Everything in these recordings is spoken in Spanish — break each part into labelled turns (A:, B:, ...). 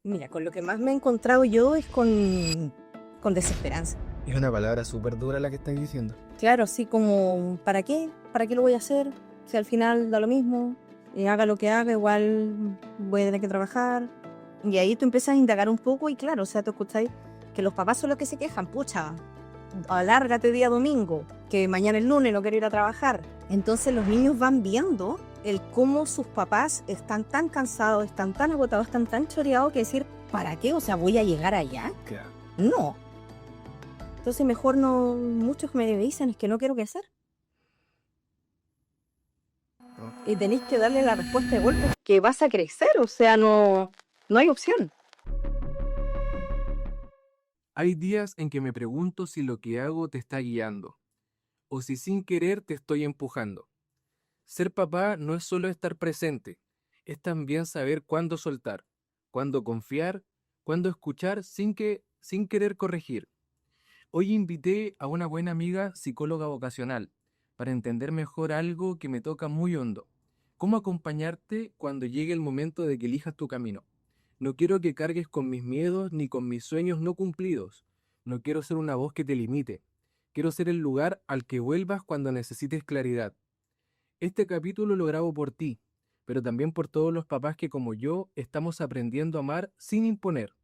A: Mira, con lo que más me he encontrado yo es con desesperanza.
B: Es una palabra súper dura la que estás diciendo.
A: Claro, así como, ¿para qué? ¿Para qué lo voy a hacer? Si al final da lo mismo, haga lo que haga, igual voy a tener que trabajar. Y ahí tú empiezas a indagar un poco y claro, o sea, tú escucháis que los papás son los que se quejan, pucha, alárgate día domingo, que mañana es lunes, no quiero ir a trabajar. Entonces los niños van viendo el cómo sus papás están tan cansados, están tan agotados, están tan choreados que decir, ¿para qué? O sea, ¿voy a llegar allá?
B: Claro.
A: No. Entonces mejor no, muchos me dicen, es que no quiero crecer.
B: ¿No?
A: Y tenéis que darle la respuesta de golpe que vas a crecer, o sea, no hay opción.
C: Hay días en que me pregunto si lo que hago te está guiando, o si sin querer te estoy empujando. Ser papá no es solo estar presente, es también saber cuándo soltar, cuándo confiar, cuándo escuchar sin querer corregir. Hoy invité a una buena amiga psicóloga vocacional para entender mejor algo que me toca muy hondo. ¿Cómo acompañarte cuando llegue el momento de que elijas tu camino? No quiero que cargues con mis miedos ni con mis sueños no cumplidos. No quiero ser una voz que te limite. Quiero ser el lugar al que vuelvas cuando necesites claridad. Este capítulo lo grabo por ti, pero también por todos los papás que como yo estamos aprendiendo a amar sin imponer.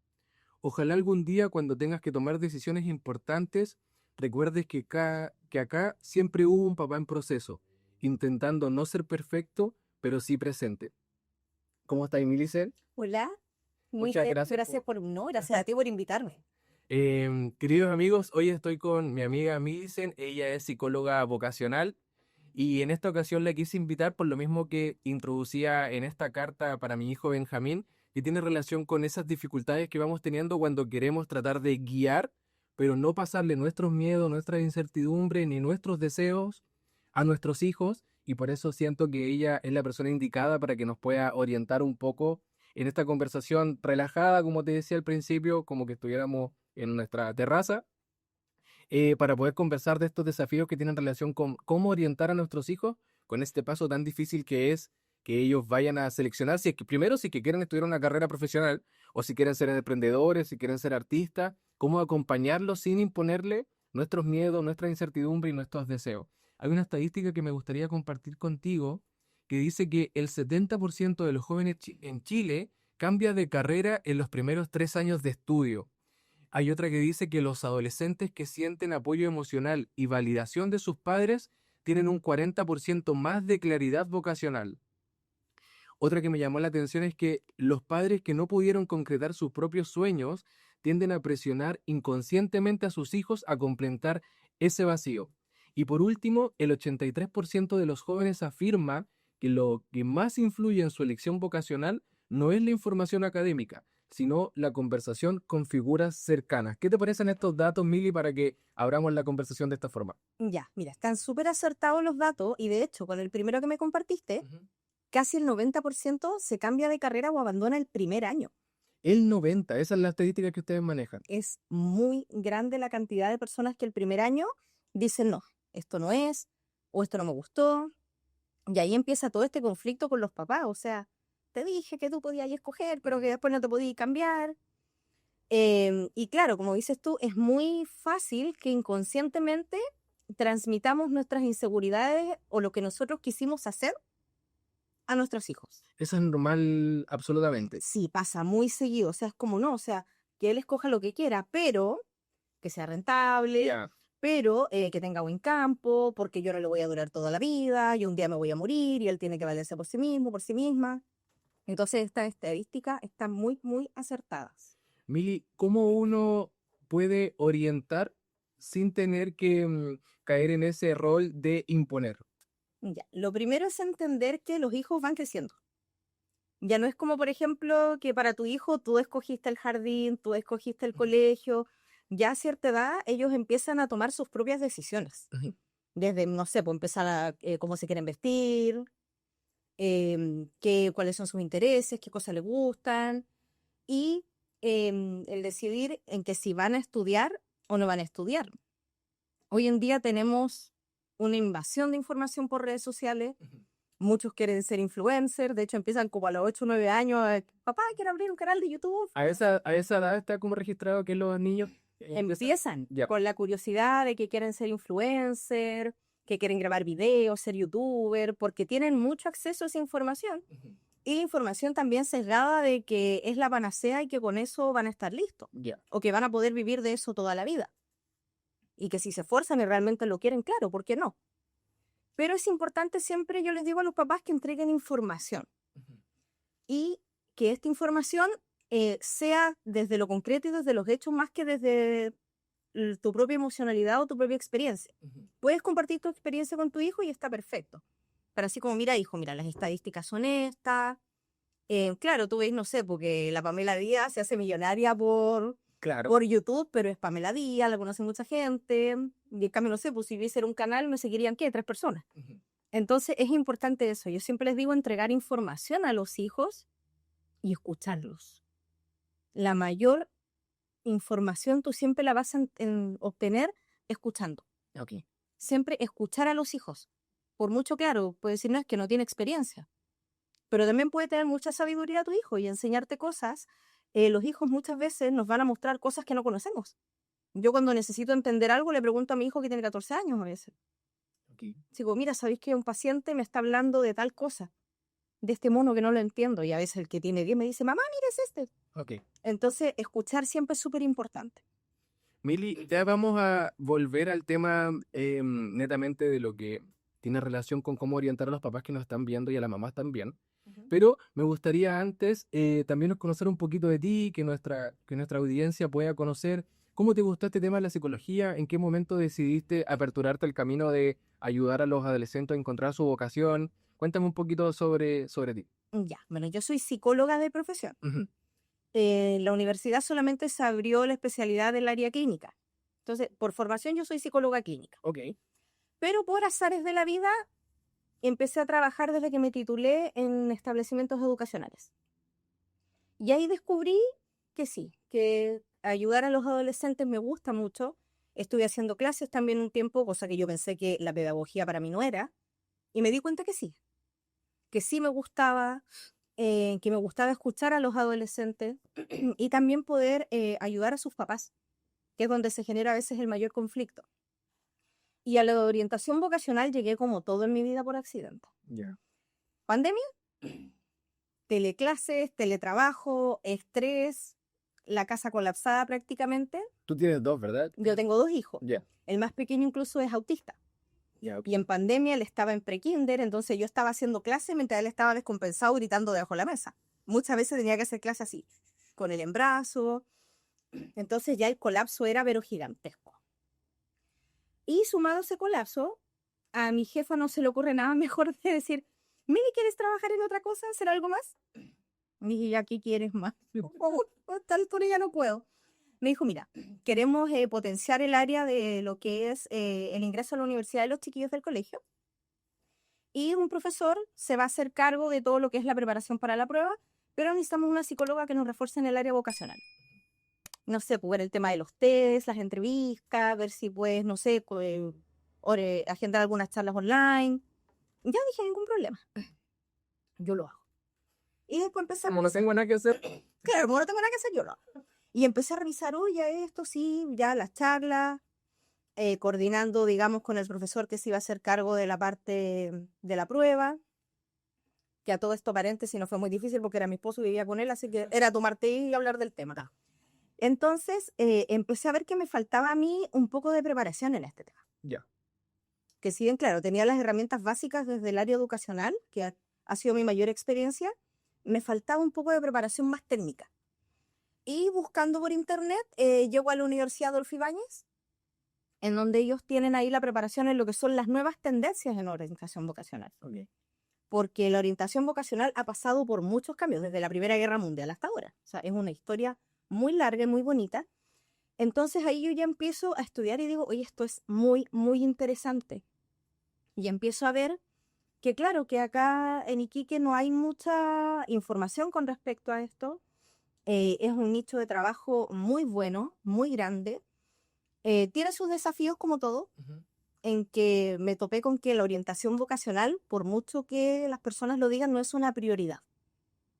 C: Ojalá algún día cuando tengas que tomar decisiones importantes, recuerdes que acá siempre hubo un papá en proceso, intentando no ser perfecto, pero sí presente. ¿Cómo estás, Milicen?
A: Hola,
C: Muchas gracias.
A: gracias gracias a ti por invitarme.
C: Queridos amigos, hoy estoy con mi amiga Milicen, ella es psicóloga vocacional y en esta ocasión la quise invitar por lo mismo que introducía en esta carta para mi hijo Benjamín, que tiene relación con esas dificultades que vamos teniendo cuando queremos tratar de guiar, pero no pasarle nuestros miedos, nuestras incertidumbres ni nuestros deseos a nuestros hijos, y por eso siento que ella es la persona indicada para que nos pueda orientar un poco en esta conversación relajada, como te decía al principio, como que estuviéramos en nuestra terraza, para poder conversar de estos desafíos que tienen relación con cómo orientar a nuestros hijos con este paso tan difícil que es que ellos vayan a seleccionar, si es que primero si es que quieren estudiar una carrera profesional o si quieren ser emprendedores, si quieren ser artistas, cómo acompañarlos sin imponerle nuestros miedos, nuestra incertidumbre y nuestros deseos. Hay una estadística que me gustaría compartir contigo que dice que el 70% de los jóvenes en Chile cambia de carrera en los primeros 3 años de estudio. Hay otra que dice que los adolescentes que sienten apoyo emocional y validación de sus padres tienen un 40% más de claridad vocacional. Otra que me llamó la atención es que los padres que no pudieron concretar sus propios sueños tienden a presionar inconscientemente a sus hijos a completar ese vacío. Y por último, el 83% de los jóvenes afirma que lo que más influye en su elección vocacional no es la información académica, sino la conversación con figuras cercanas. ¿Qué te parecen estos datos, Mili, para que abramos la conversación de esta forma?
A: Ya, mira, están súper acertados los datos y de hecho, con el primero que me compartiste,
C: Ujú.
A: casi el 90% se cambia de carrera o abandona el primer año.
C: El 90, esa es la estadística que ustedes manejan.
A: Es muy grande la cantidad de personas que el primer año dicen, no, esto no es, o esto no me gustó. Y ahí empieza todo este conflicto con los papás. O sea, te dije que tú podías escoger, pero que después no te podías cambiar. Y claro, como dices tú, es muy fácil que inconscientemente transmitamos nuestras inseguridades o lo que nosotros quisimos hacer a nuestros hijos.
C: Eso es normal, absolutamente.
A: Sí, pasa muy seguido. O sea, es como no, o sea, que él escoja lo que quiera, pero que sea rentable,
C: Ya.
A: pero que tenga buen campo, porque yo no le voy a durar toda la vida, y un día me voy a morir, y él tiene que valerse por sí mismo, por sí misma. Entonces, estas estadísticas están muy, muy acertadas.
C: Mili, ¿cómo uno puede orientar sin tener que caer en ese rol de imponer?
A: Ya, lo primero es entender que los hijos van creciendo. Ya no es como, por ejemplo, que para tu hijo tú escogiste el jardín, tú escogiste el
C: Ujú,
A: colegio. Ya a cierta edad ellos empiezan a tomar sus propias decisiones.
C: ujú.
A: Desde, no sé, pues empezar a cómo se quieren vestir, cuáles son sus intereses, qué cosas les gustan. Y el decidir en que si van a estudiar o no van a estudiar. Hoy en día tenemos una invasión de información por redes sociales, Muchos quieren ser influencers, de hecho empiezan como a los 8 o 9 años, papá, quiero abrir un canal de YouTube.
C: A esa edad está como registrado que los niños
A: Empiezan
C: Ya.
A: con la curiosidad de que quieren ser influencer, que quieren grabar videos, ser youtuber, porque tienen mucho acceso a esa información. Y la información también sesgada de que es la panacea y que con eso van a estar listos,
C: Ya.
A: o que van a poder vivir de eso toda la vida. Y que si se esfuerzan y realmente lo quieren, claro, ¿por qué no? Pero es importante siempre, yo les digo a los papás que entreguen información y que esta información sea desde lo concreto y desde los hechos más que desde tu propia emocionalidad o tu propia experiencia. Puedes compartir tu experiencia con tu hijo y está perfecto. Pero así como, mira, hijo, mira, las estadísticas son estas. Claro, tú ves, no sé, porque la Pamela Díaz se hace millonaria por
C: Claro.
A: YouTube, pero es Pamela Díaz, la conoce mucha gente. Y en cambio, no sé, pues si hubiese un canal, me seguirían, ¿qué? 3 personas. Entonces, es importante eso. Yo siempre les digo entregar información a los hijos y escucharlos. La mayor información tú siempre la vas a obtener escuchando.
C: Ok.
A: Siempre escuchar a los hijos. Por mucho, claro, puede decir, no, es que no tiene experiencia. Pero también puede tener mucha sabiduría tu hijo y enseñarte cosas. Los hijos muchas veces nos van a mostrar cosas que no conocemos. Yo cuando necesito entender algo le pregunto a mi hijo que tiene 14 años a veces. Digo, mira, ¿sabéis que un paciente me está hablando de tal cosa? De este mono que no lo entiendo. Y a veces el que tiene 10 me dice, mamá, mira, es este.
C: Ok.
A: Entonces, escuchar siempre es súper importante.
C: Mili, ya vamos a volver al tema netamente de lo que tiene relación con cómo orientar a los papás que nos están viendo y a las mamás también. Pero me gustaría antes también conocer un poquito de ti, que nuestra audiencia pueda conocer cómo te gustó este tema de la psicología, en qué momento decidiste aperturarte el camino de ayudar a los adolescentes a encontrar su vocación. Cuéntame un poquito sobre ti.
A: Ya, bueno, yo soy psicóloga de profesión.
C: Ujú.
A: La universidad solamente se abrió la especialidad del área clínica. Entonces, por formación yo soy psicóloga clínica.
C: Ok.
A: Pero por azares de la vida, empecé a trabajar desde que me titulé en establecimientos educacionales. Y ahí descubrí que sí, que ayudar a los adolescentes me gusta mucho. Estuve haciendo clases también un tiempo, cosa que yo pensé que la pedagogía para mí no era. Y me di cuenta que sí me gustaba, que me gustaba escuchar a los adolescentes y también poder ayudar a sus papás, que es donde se genera a veces el mayor conflicto. Y a la orientación vocacional llegué como todo en mi vida por accidente.
C: Ya.
A: Pandemia, teleclases, teletrabajo, estrés, la casa colapsada prácticamente.
C: Tú tienes 2, ¿verdad?
A: Yo tengo 2 hijos.
C: Ya.
A: El más pequeño incluso es autista.
C: Ya, ok.
A: Y en pandemia él estaba en prekinder, entonces yo estaba haciendo clase mientras él estaba descompensado gritando debajo de la mesa. Muchas veces tenía que hacer clase así, con él en brazo. Entonces ya el colapso era pero gigantesco. Y sumado a ese colapso, a mi jefa no se le ocurre nada mejor de decir, Mili, ¿quieres trabajar en otra cosa? ¿Hacer algo más? Y dije, ¿ya qué quieres más? A esta altura ya no puedo. Me dijo, mira, queremos potenciar el área de lo que es el ingreso a la universidad de los chiquillos del colegio. Y un profesor se va a hacer cargo de todo lo que es la preparación para la prueba, pero necesitamos una psicóloga que nos refuerce en el área vocacional. No sé, pues ver el tema de los test, las entrevistas, ver si puedes, no sé, agendar algunas charlas online. Ya dije, ningún problema. Yo lo hago. Y después empecé
C: Como no tengo nada que hacer.
A: Claro, como no tengo nada que hacer, yo lo hago. Y empecé a revisar, oye, esto sí, ya las charlas, coordinando, digamos, con el profesor que se iba a hacer cargo de la parte de la prueba, que a todo esto paréntesis no fue muy difícil porque era mi esposo y vivía con él, así que era tomarte y hablar del tema. Entonces, empecé a ver que me faltaba a mí un poco de preparación en este tema.
C: Ya.
A: Que si bien, claro, tenía las herramientas básicas desde el área educacional, que ha sido mi mayor experiencia, me faltaba un poco de preparación más técnica. Y buscando por internet, llego a la Universidad Adolfo Ibáñez, en donde ellos tienen ahí la preparación en lo que son las nuevas tendencias en orientación vocacional.
C: Okay.
A: Porque la orientación vocacional ha pasado por muchos cambios, desde la Primera Guerra Mundial hasta ahora. O sea, es una historia muy larga y muy bonita. Entonces ahí yo ya empiezo a estudiar y digo, oye, esto es muy, muy interesante. Y empiezo a ver que claro, que acá en Iquique no hay mucha información con respecto a esto. Es un nicho de trabajo muy bueno, muy grande. Tiene sus desafíos como todo. en que me topé con que la orientación vocacional, por mucho que las personas lo digan, no es una prioridad.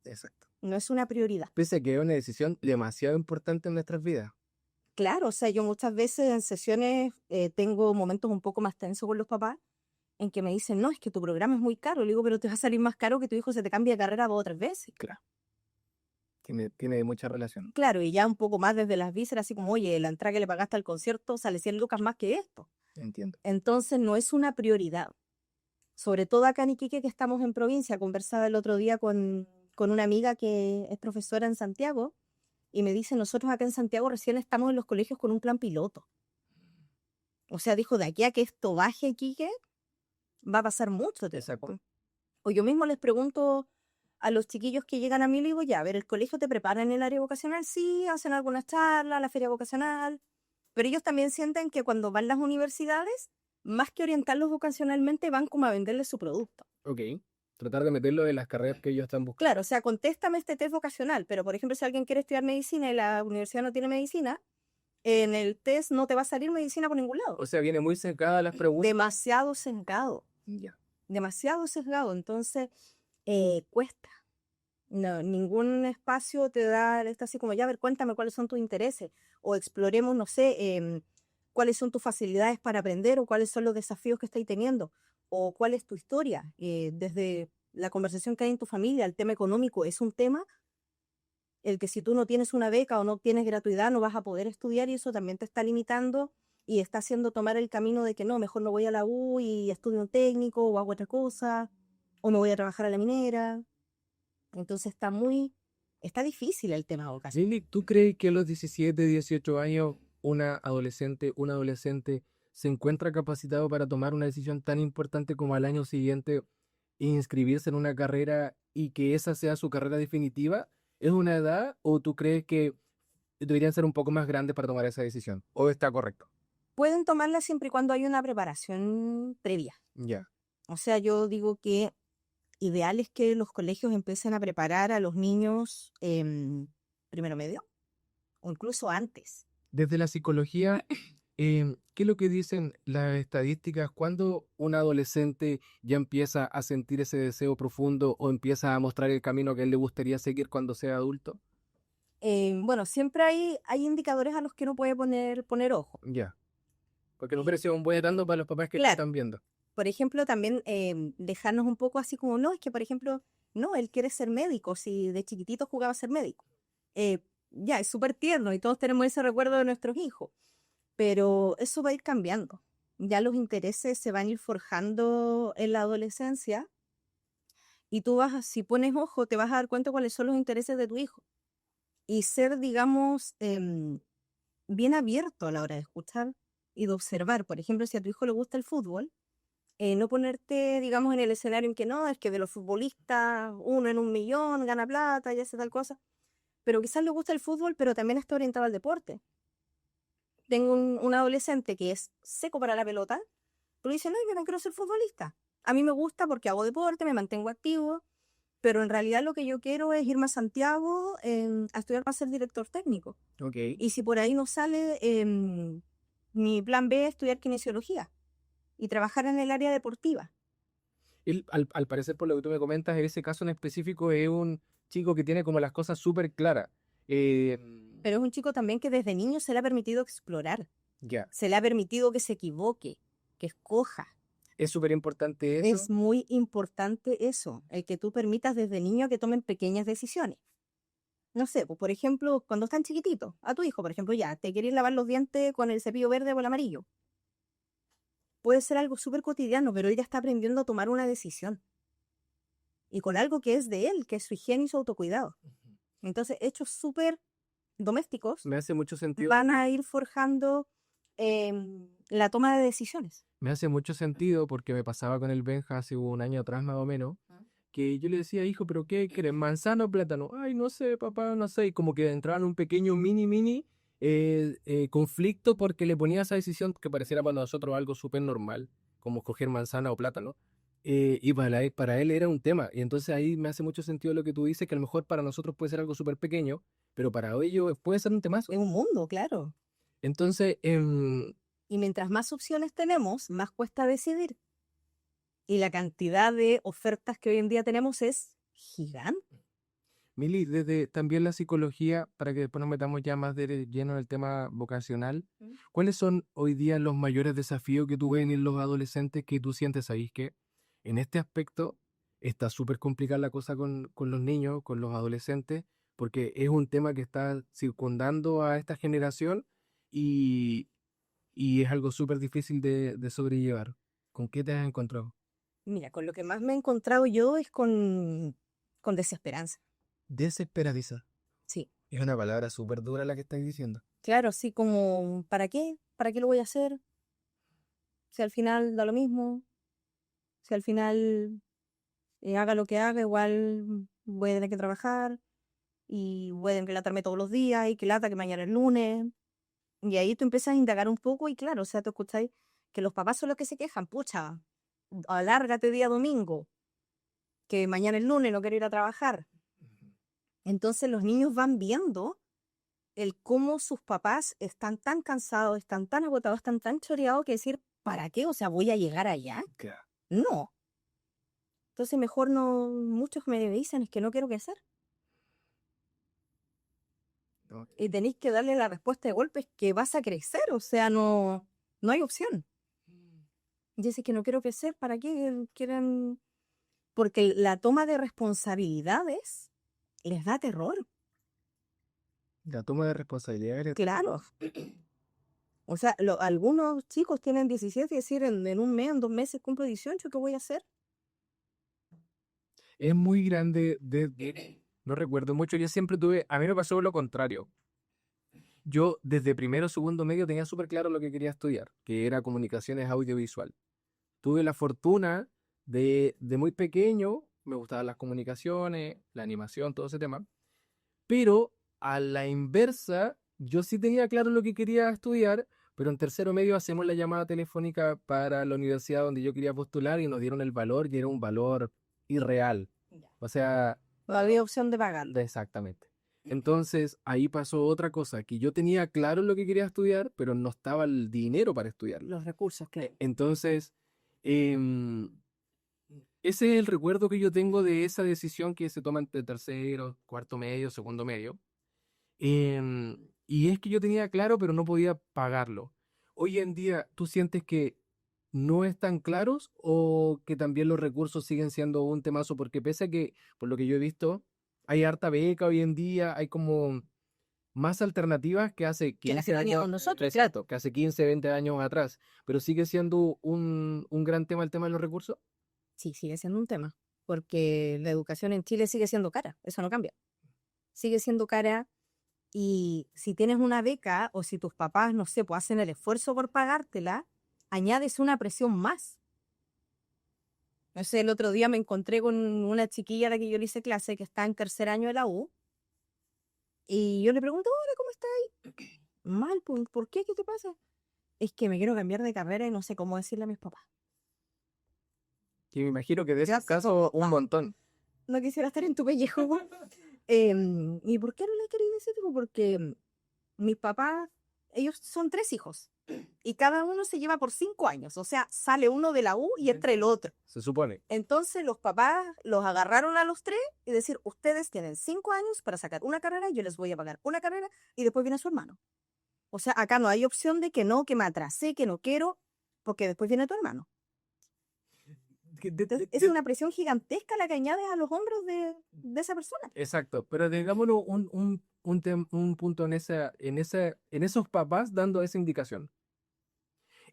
B: Exacto.
A: No es una prioridad.
B: Pese a que es una decisión demasiado importante en nuestras vidas.
A: Claro, o sea, yo muchas veces en sesiones tengo momentos un poco más tensos con los papás en que me dicen, no, es que tu programa es muy caro. Le digo, pero te va a salir más caro que tu hijo se te cambie de carrera 2 o 3 veces.
B: Claro. Tiene mucha relación.
A: Claro, y ya un poco más desde las vísceras, así como, oye, la entrada que le pagaste al concierto sale 100 lucas más que esto.
B: Entiendo.
A: Entonces no es una prioridad. Sobre todo acá en Iquique, que estamos en provincia. Conversaba el otro día con una amiga que es profesora en Santiago y me dice, nosotros acá en Santiago recién estamos en los colegios con un plan piloto. O sea, dijo, de aquí a que esto baje Iquique, va a pasar mucho tiempo.
B: Exacto.
A: O yo mismo les pregunto a los chiquillos que llegan a mí, le digo, ya, a ver, ¿el colegio te prepara en el área vocacional? Sí, hacen algunas charlas, la feria vocacional, pero ellos también sienten que cuando van a las universidades, más que orientarlos vocacionalmente, van como a venderles su producto.
B: Ok. Tratar de meterlo en las carreras que ellos están buscando.
A: Claro, o sea, contéstame este test vocacional, pero por ejemplo, si alguien quiere estudiar medicina y la universidad no tiene medicina, en el test no te va a salir medicina por ningún lado.
B: O sea, viene muy cercada las preguntas.
A: Demasiado sesgado,
B: Ya.
A: demasiado sesgado, entonces cuesta. No, ningún espacio te da esto así como, ya, a ver, cuéntame cuáles son tus intereses, o exploremos, no sé, cuáles son tus facilidades para aprender, o cuáles son los desafíos que estáis teniendo, o cuál es tu historia, desde la conversación que hay en tu familia, el tema económico es un tema, el que si tú no tienes una beca o no tienes gratuidad no vas a poder estudiar y eso también te está limitando y está haciendo tomar el camino de que no, mejor no voy a la U y estudio un técnico o hago otra cosa, o me voy a trabajar a la minera. Entonces está difícil el tema vocacional.
B: Lili, ¿tú crees que a los 17, 18 años una adolescente, un adolescente se encuentra capacitado para tomar una decisión tan importante como al año siguiente inscribirse en una carrera y que esa sea su carrera definitiva? ¿Es una edad o tú crees que deberían ser un poco más grandes para tomar esa decisión? ¿O está correcto?
A: Pueden tomarla siempre y cuando hay una preparación previa.
B: Ya.
A: O sea, yo digo que ideal es que los colegios empiecen a preparar a los niños primero medio o incluso antes.
B: Desde la psicología, ¿qué es lo que dicen las estadísticas cuando un adolescente ya empieza a sentir ese deseo profundo o empieza a mostrar el camino que a él le gustaría seguir cuando sea adulto?
A: Bueno, siempre hay indicadores a los que uno puede poner ojo.
B: Ya. Porque me pareció un buen dato para los papás que
A: Claro.
B: están viendo.
A: Por ejemplo, también dejarnos un poco así como, no, es que por ejemplo, no, él quiere ser médico, si de chiquitito jugaba a ser médico. Ya, es súper tierno y todos tenemos ese recuerdo de nuestros hijos, pero eso va a ir cambiando. Ya los intereses se van a ir forjando en la adolescencia y tú si pones ojo, te vas a dar cuenta cuáles son los intereses de tu hijo. Y ser, digamos, bien abierto a la hora de escuchar y de observar. Por ejemplo, si a tu hijo le gusta el fútbol, no ponerte, digamos, en el escenario en que no, es que de los futbolistas, uno en un millón gana plata y hace tal cosa. Pero quizás le gusta el fútbol, pero también está orientado al deporte. Tengo un adolescente que es seco para la pelota, pero dice, no, yo no quiero ser futbolista. A mí me gusta porque hago deporte, me mantengo activo, pero en realidad lo que yo quiero es irme a Santiago a estudiar para ser director técnico.
B: Ok.
A: Y si por ahí no sale, mi plan B es estudiar kinesiología y trabajar en el área deportiva.
B: Él, al parecer, por lo que tú me comentas, en ese caso en específico es un chico que tiene como las cosas súper claras.
A: Pero es un chico también que desde niño se le ha permitido explorar,
B: Ya.
A: se le ha permitido que se equivoque, que escoja.
B: Es súper importante eso.
A: Es muy importante eso, el que tú permitas desde niño que tomen pequeñas decisiones. No sé, pues, por ejemplo, cuando están chiquititos, a tu hijo, por ejemplo, ya, te querés lavar los dientes con el cepillo verde o el amarillo. Puede ser algo súper cotidiano, pero él ya está aprendiendo a tomar una decisión. Y con algo que es de él, que es su higiene y su autocuidado. Entonces, hechos súper domésticos
B: Me hace mucho sentido.
A: van a ir forjando la toma de decisiones.
B: Me hace mucho sentido porque me pasaba con el Benja hace un año atrás más o menos, que yo le decía, hijo, ¿pero qué quieres? ¿Manzana o plátano? Ay, no sé, papá, no sé. Y como que entraba en un pequeño mini conflicto porque le ponía esa decisión que pareciera para nosotros algo súper normal, como escoger manzana o plátano. Y para él era un tema. Y entonces ahí me hace mucho sentido lo que tú dices, que a lo mejor para nosotros puede ser algo súper pequeño, pero para ellos puede ser un temazo.
A: Es un mundo, claro.
B: Entonces,
A: Y mientras más opciones tenemos, más cuesta decidir. Y la cantidad de ofertas que hoy en día tenemos es gigante.
C: Mili, desde también la psicología, para que después nos metamos ya más de lleno en el tema vocacional, ¿cuáles son hoy día los mayores desafíos que tú ves en los adolescentes que tú sientes ahí? Que en este aspecto está súper complicada la cosa con los niños, con los adolescentes, porque es un tema que está circundando a esta generación y, y es algo súper difícil de sobrellevar. ¿Con qué te has encontrado?
A: Mira, con lo que más me he encontrado yo es con desesperanza.
B: Desesperadiza.
A: Sí,
B: Es una palabra súper dura la que estáis diciendo.
A: claro, así como, ¿para qué? ¿Para qué lo voy a hacer? Si al final da lo mismo, si al final haga lo que haga, igual voy a tener que trabajar y voy a tener que latarme todos los días y que lata que mañana es lunes. Y ahí tú empiezas a indagar un poco y claro, o sea, tú escucháis que los papás son los que se quejan, pucha, alárgate día domingo, que mañana es lunes, no quiero ir a trabajar. Entonces los niños van viendo el cómo sus papás están tan cansados, están tan agotados, están tan choreados que decir, ¿para qué? O sea, ¿voy a llegar allá? No. Entonces mejor no, muchos me dicen, es que no quiero crecer.
B: No.
A: Y tenéis que darle la respuesta de golpe, es que vas a crecer, o sea, no, no hay opción. Y dice que no quiero crecer, ¿para qué quieren? Porque la toma de responsabilidades les da terror,
B: La toma de responsabilidad.
A: claro. O sea, algunos chicos tienen 17 y decir, en un mes, en 2 meses cumplo 18, ¿qué voy a hacer?
C: Es muy grande, no recuerdo mucho, yo siempre tuve, a mí me pasó lo contrario. Yo desde primero, segundo medio tenía súper claro lo que quería estudiar, que era comunicaciones audiovisual. Tuve la fortuna de muy pequeño, me gustaban las comunicaciones, la animación, todo ese tema, pero a la inversa, yo sí tenía claro lo que quería estudiar, pero en tercero medio hacemos la llamada telefónica para la universidad donde yo quería postular y nos dieron el valor y era un valor irreal.
A: Ya.
C: O sea,
A: No había opción de pagar.
C: exactamente. Entonces ahí pasó otra cosa, que yo tenía claro lo que quería estudiar, pero no estaba el dinero para estudiarlo.
A: Los recursos, claro.
C: Entonces, em, ese es el recuerdo que yo tengo de esa decisión que se toma entre tercero, cuarto medio, segundo medio. Y es que yo tenía claro, pero no podía pagarlo. Hoy en día, ¿tú sientes que no están claros o que también los recursos siguen siendo un temazo? Porque pese a que, por lo que yo he visto, hay harta beca hoy en día, hay como más alternativas que hace
A: Que las
C: 15
A: que teníamos
C: años,
A: nosotros.
C: exacto, que hace 15, 20 años atrás, pero sigue siendo un gran tema el tema de los recursos.
A: Sí, sigue siendo un tema, porque la educación en Chile sigue siendo cara, eso no cambia. Sigue siendo cara y si tienes una beca o si tus papás, no sé, pues hacen el esfuerzo por pagártela, añades una presión más. No sé, el otro día me encontré con una chiquilla a la que yo le hice clase que está en tercer año de la U y yo le pregunto, hola, ¿cómo estás? Mal, pues, ¿por qué? ¿Qué te pasa? Es que me quiero cambiar de carrera y no sé cómo decirle a mis papás.
C: Que me imagino que de esos casos un montón.
A: No quisiera estar en tu pellejo. ¿Y por qué no le quería decir? Digo, porque mis papás, ellos son 3 hijos y cada uno se lleva por 5 años. O sea, sale uno de la U y entra el otro.
C: Se supone.
A: Entonces los papás los agarraron a los 3 y decir, ustedes tienen 5 años para sacar una carrera, yo les voy a pagar una carrera y después viene su hermano. O sea, acá no hay opción de que no, que me atrasé, que no quiero, porque después viene tu hermano. Entonces, es una presión gigantesca la que añades a los hombros de esa persona.
C: Exacto, pero digámoslo un punto en esos papás dando esa indicación.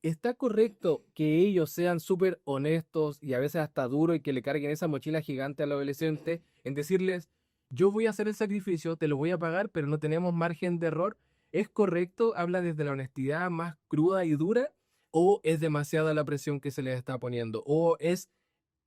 C: ¿Está correcto que ellos sean súper honestos y a veces hasta duros y que le carguen esa mochila gigante al adolescente en decirles, yo voy a hacer el sacrificio, te lo voy a pagar, pero no tenemos margen de error? ¿Es correcto? ¿Habla desde la honestidad más cruda y dura? ¿O es demasiada la presión que se les está poniendo? ¿O es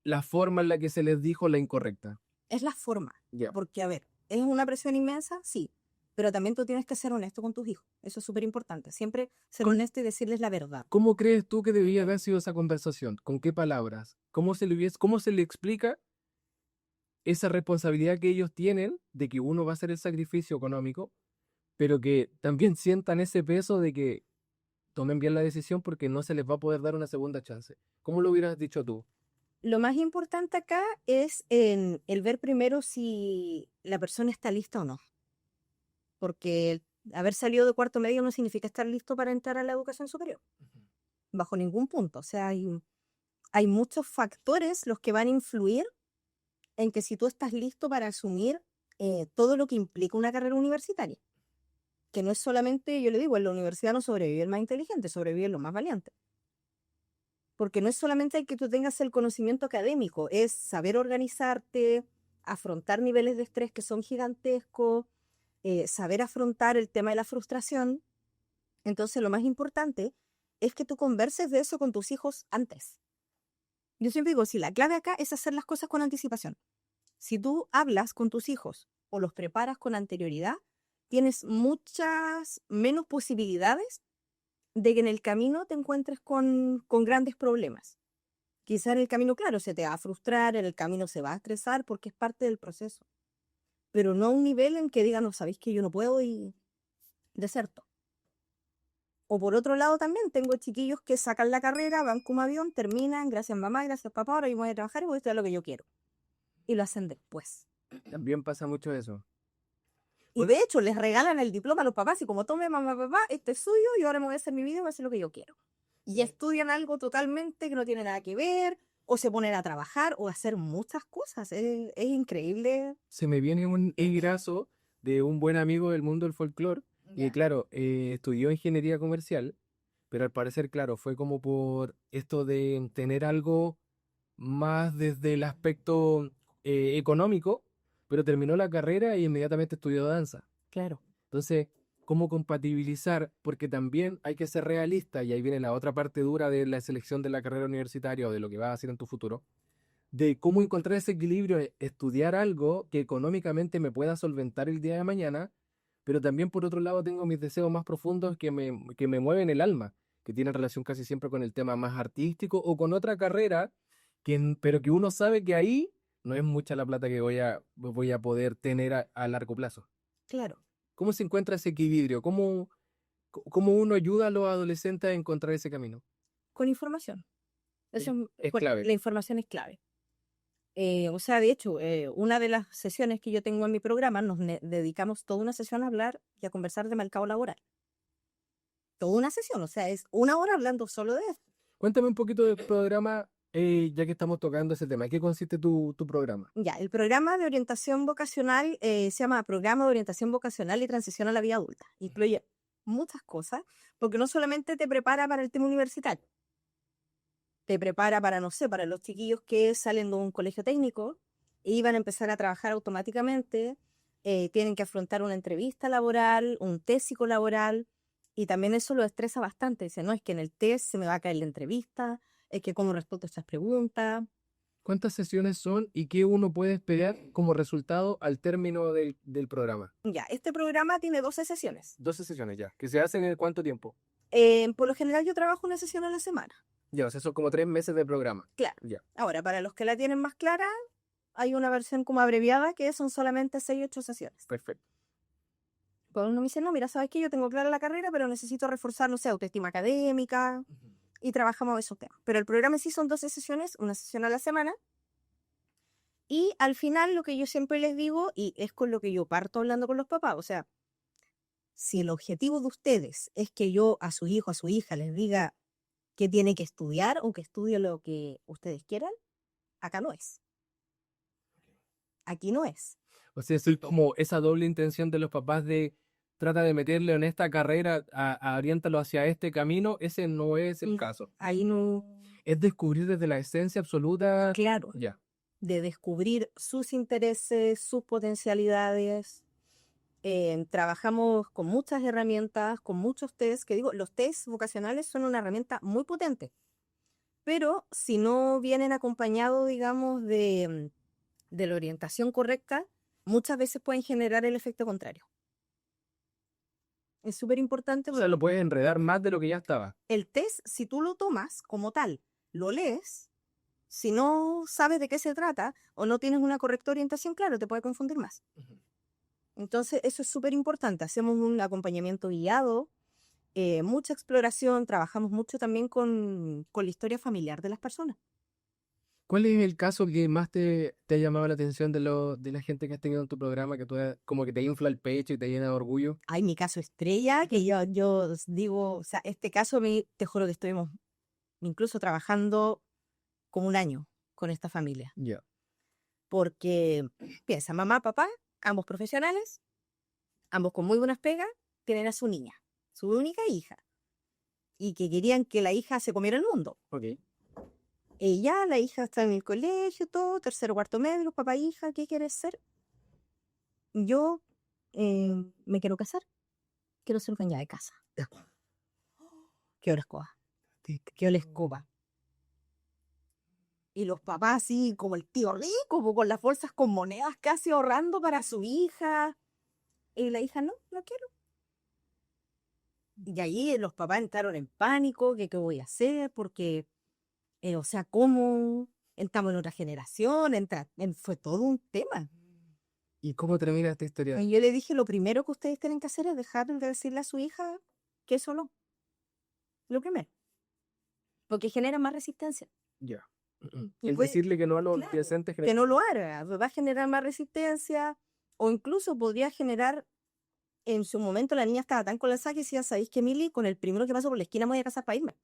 C: la forma en la que se les dijo la incorrecta?
A: Es la forma.
C: Ya.
A: Porque, a ver, ¿es una presión inmensa? Sí. Pero también tú tienes que ser honesto con tus hijos. Eso es súper importante. Siempre ser honesto y decirles la verdad.
C: ¿Cómo crees tú que debía haber sido esa conversación? ¿Con qué palabras? ¿Cómo se le explica esa responsabilidad que ellos tienen de que uno va a hacer el sacrificio económico, pero que también sientan ese peso de que
B: tomen bien la decisión porque no se les va a poder dar una segunda chance. ¿Cómo lo hubieras dicho tú?
A: Lo más importante acá es en el ver primero si la persona está lista o no. Porque haber salido de cuarto medio no significa estar listo para entrar a la educación superior, bajo ningún punto. O sea, hay muchos factores los que van a influir en que si tú estás listo para asumir todo lo que implica una carrera universitaria. Que no es solamente, yo le digo, en la universidad no sobrevive el más inteligente, sobrevive lo más valiente. Porque no es solamente el que tú tengas el conocimiento académico, es saber organizarte, afrontar niveles de estrés que son gigantescos, saber afrontar el tema de la frustración. Entonces, lo más importante es que tú converses de eso con tus hijos antes. Yo siempre digo, si la clave acá es hacer las cosas con anticipación. Si tú hablas con tus hijos o los preparas con anterioridad, tienes muchas menos posibilidades de que en el camino te encuentres con grandes problemas. Quizá en el camino, claro, se te va a frustrar, en el camino se va a estresar porque es parte del proceso. Pero no a un nivel en que digan, no, sabéis que yo no puedo y deserto. O por otro lado también tengo chiquillos que sacan la carrera, van como avión, terminan, gracias mamá, gracias papá, ahora yo voy a trabajar y voy a estudiar lo que yo quiero. Y lo hacen después.
B: También pasa mucho eso.
A: Y de hecho les regalan el diploma a los papás y como tome mamá, papá, este es suyo y ahora me voy a hacer mi vida y voy a hacer lo que yo quiero. Y estudian algo totalmente que no tiene nada que ver, o se ponen a trabajar o a hacer muchas cosas. Es increíble.
B: Se me viene un egrazo de un buen amigo del mundo del folclore, y claro, estudió ingeniería comercial, pero al parecer, claro, fue como por esto de tener algo más desde el aspecto económico, pero terminó la carrera y inmediatamente estudió danza.
A: Claro.
B: Entonces, ¿cómo compatibilizar? Porque también hay que ser realista, y ahí viene la otra parte dura de la selección de la carrera universitaria o de lo que vas a hacer en tu futuro, de cómo encontrar ese equilibrio, estudiar algo que económicamente me pueda solventar el día de mañana, pero también por otro lado tengo mis deseos más profundos que me mueven el alma, que tienen relación casi siempre con el tema más artístico o con otra carrera, pero que uno sabe que ahí no es mucha la plata que voy a poder tener a largo plazo.
A: Claro.
B: ¿Cómo se encuentra ese equilibrio? ¿Cómo uno ayuda a los adolescentes a encontrar ese camino?
A: Con información. Eso
B: Es clave.
A: La información es clave. O sea, de hecho, una de las sesiones que yo tengo en mi programa, dedicamos toda una sesión a hablar y a conversar de mercado laboral. Toda una sesión, o sea, es una hora hablando solo de esto.
B: Cuéntame un poquito del programa, ya que estamos tocando ese tema. ¿En qué consiste tu programa?
A: Ya, el programa de orientación vocacional se llama Programa de Orientación Vocacional y Transición a la Vida Adulta. Incluye muchas cosas, porque no solamente te prepara para el tema universitario, te prepara para, no sé, para los chiquillos que salen de un colegio técnico y van a empezar a trabajar automáticamente, tienen que afrontar una entrevista laboral, un test psicolaboral, y también eso lo estresa bastante. Dice, no, es que en el test se me va a caer la entrevista, es que cómo respondo estas preguntas.
B: ¿Cuántas sesiones son y qué uno puede esperar como resultado al término del programa?
A: Ya, este programa tiene 12 sesiones.
B: 12 sesiones ya. ¿Que se hacen en cuánto tiempo?
A: Por lo general yo trabajo una sesión a la semana.
B: Ya, o sea, son como 3 meses de programa.
A: Claro.
B: Ya,
A: Ahora, para los que la tienen más clara, hay una versión como abreviada que son solamente 6 o 8 sesiones.
B: perfecto.
A: Pues uno me dice, no, mira, sabes que yo tengo clara la carrera, pero necesito reforzar, no sé, autoestima académica, y trabajamos esos temas. Pero el programa en sí son 12 sesiones, una sesión a la semana. Y al final lo que yo siempre les digo, y es con lo que yo parto hablando con los papás, o sea, si el objetivo de ustedes es que yo a su hijo, a su hija les diga que tiene que estudiar o que estudie lo que ustedes quieran, acá no es. Aquí no es.
B: O sea, es como esa doble intención de los papás de trata de meterle en esta carrera, oriéntalo hacia este camino, ese no es el caso.
A: Ahí no.
B: Es descubrir desde la esencia absoluta.
A: Claro.
B: Ya.
A: De descubrir sus intereses, sus potencialidades. Trabajamos con muchas herramientas, con muchos tests, que digo, los tests vocacionales son una herramienta muy potente, pero si no vienen acompañados, digamos, de la orientación correcta, muchas veces pueden generar el efecto contrario. Es súper importante.
B: O sea, lo puedes enredar más de lo que ya estaba.
A: El test, si tú lo tomas como tal, lo lees, si no sabes de qué se trata o no tienes una correcta orientación, claro, te puede confundir más. Entonces, eso es súper importante. Hacemos un acompañamiento guiado mucha exploración, trabajamos mucho también con la historia familiar de las personas.
B: ¿Cuál es el caso que más te ha llamado la atención de la gente que has tenido en tu programa, que como que te infla el pecho y te llena de orgullo?
A: Hay mi caso estrella, que yo digo, o sea, este caso te juro que estuvimos incluso trabajando como un año con esta familia.
B: Ya.
A: Porque, piensa, mamá, papá, ambos profesionales, ambos con muy buenas pegas, tienen a su niña, su única hija, y que querían que la hija se comiera el mundo.
B: Ok.
A: Ella, la hija está en el colegio, todo, tercero, cuarto medio, papá, hija, ¿qué quieres ser? Yo me quiero casar, quiero ser dueña de casa. Quiero la escoba, quiero la escoba. Y los papás así, como el tío rico, po, con las bolsas con monedas casi ahorrando para su hija. Y la hija, no, no quiero. Y ahí los papás entraron en pánico, que qué voy a hacer, porque, o sea, ¿cómo? Entramos en otra generación, fue todo un tema.
B: ¿Y cómo termina esta historia?
A: Y yo le dije, lo primero que ustedes tienen que hacer es dejar de decirle a su hija que eso no. Lo primero. Porque genera más resistencia.
B: Ya.
A: Y
B: El
A: puede-
B: decirle que no a los
A: claro,
B: adolescentes
A: que no lo haga, va a generar más resistencia, o incluso podría generar, en su momento la niña estaba tan colapsada que decía, ¿sabéis que Mili? Con el primero que paso por la esquina me voy a casar para irme.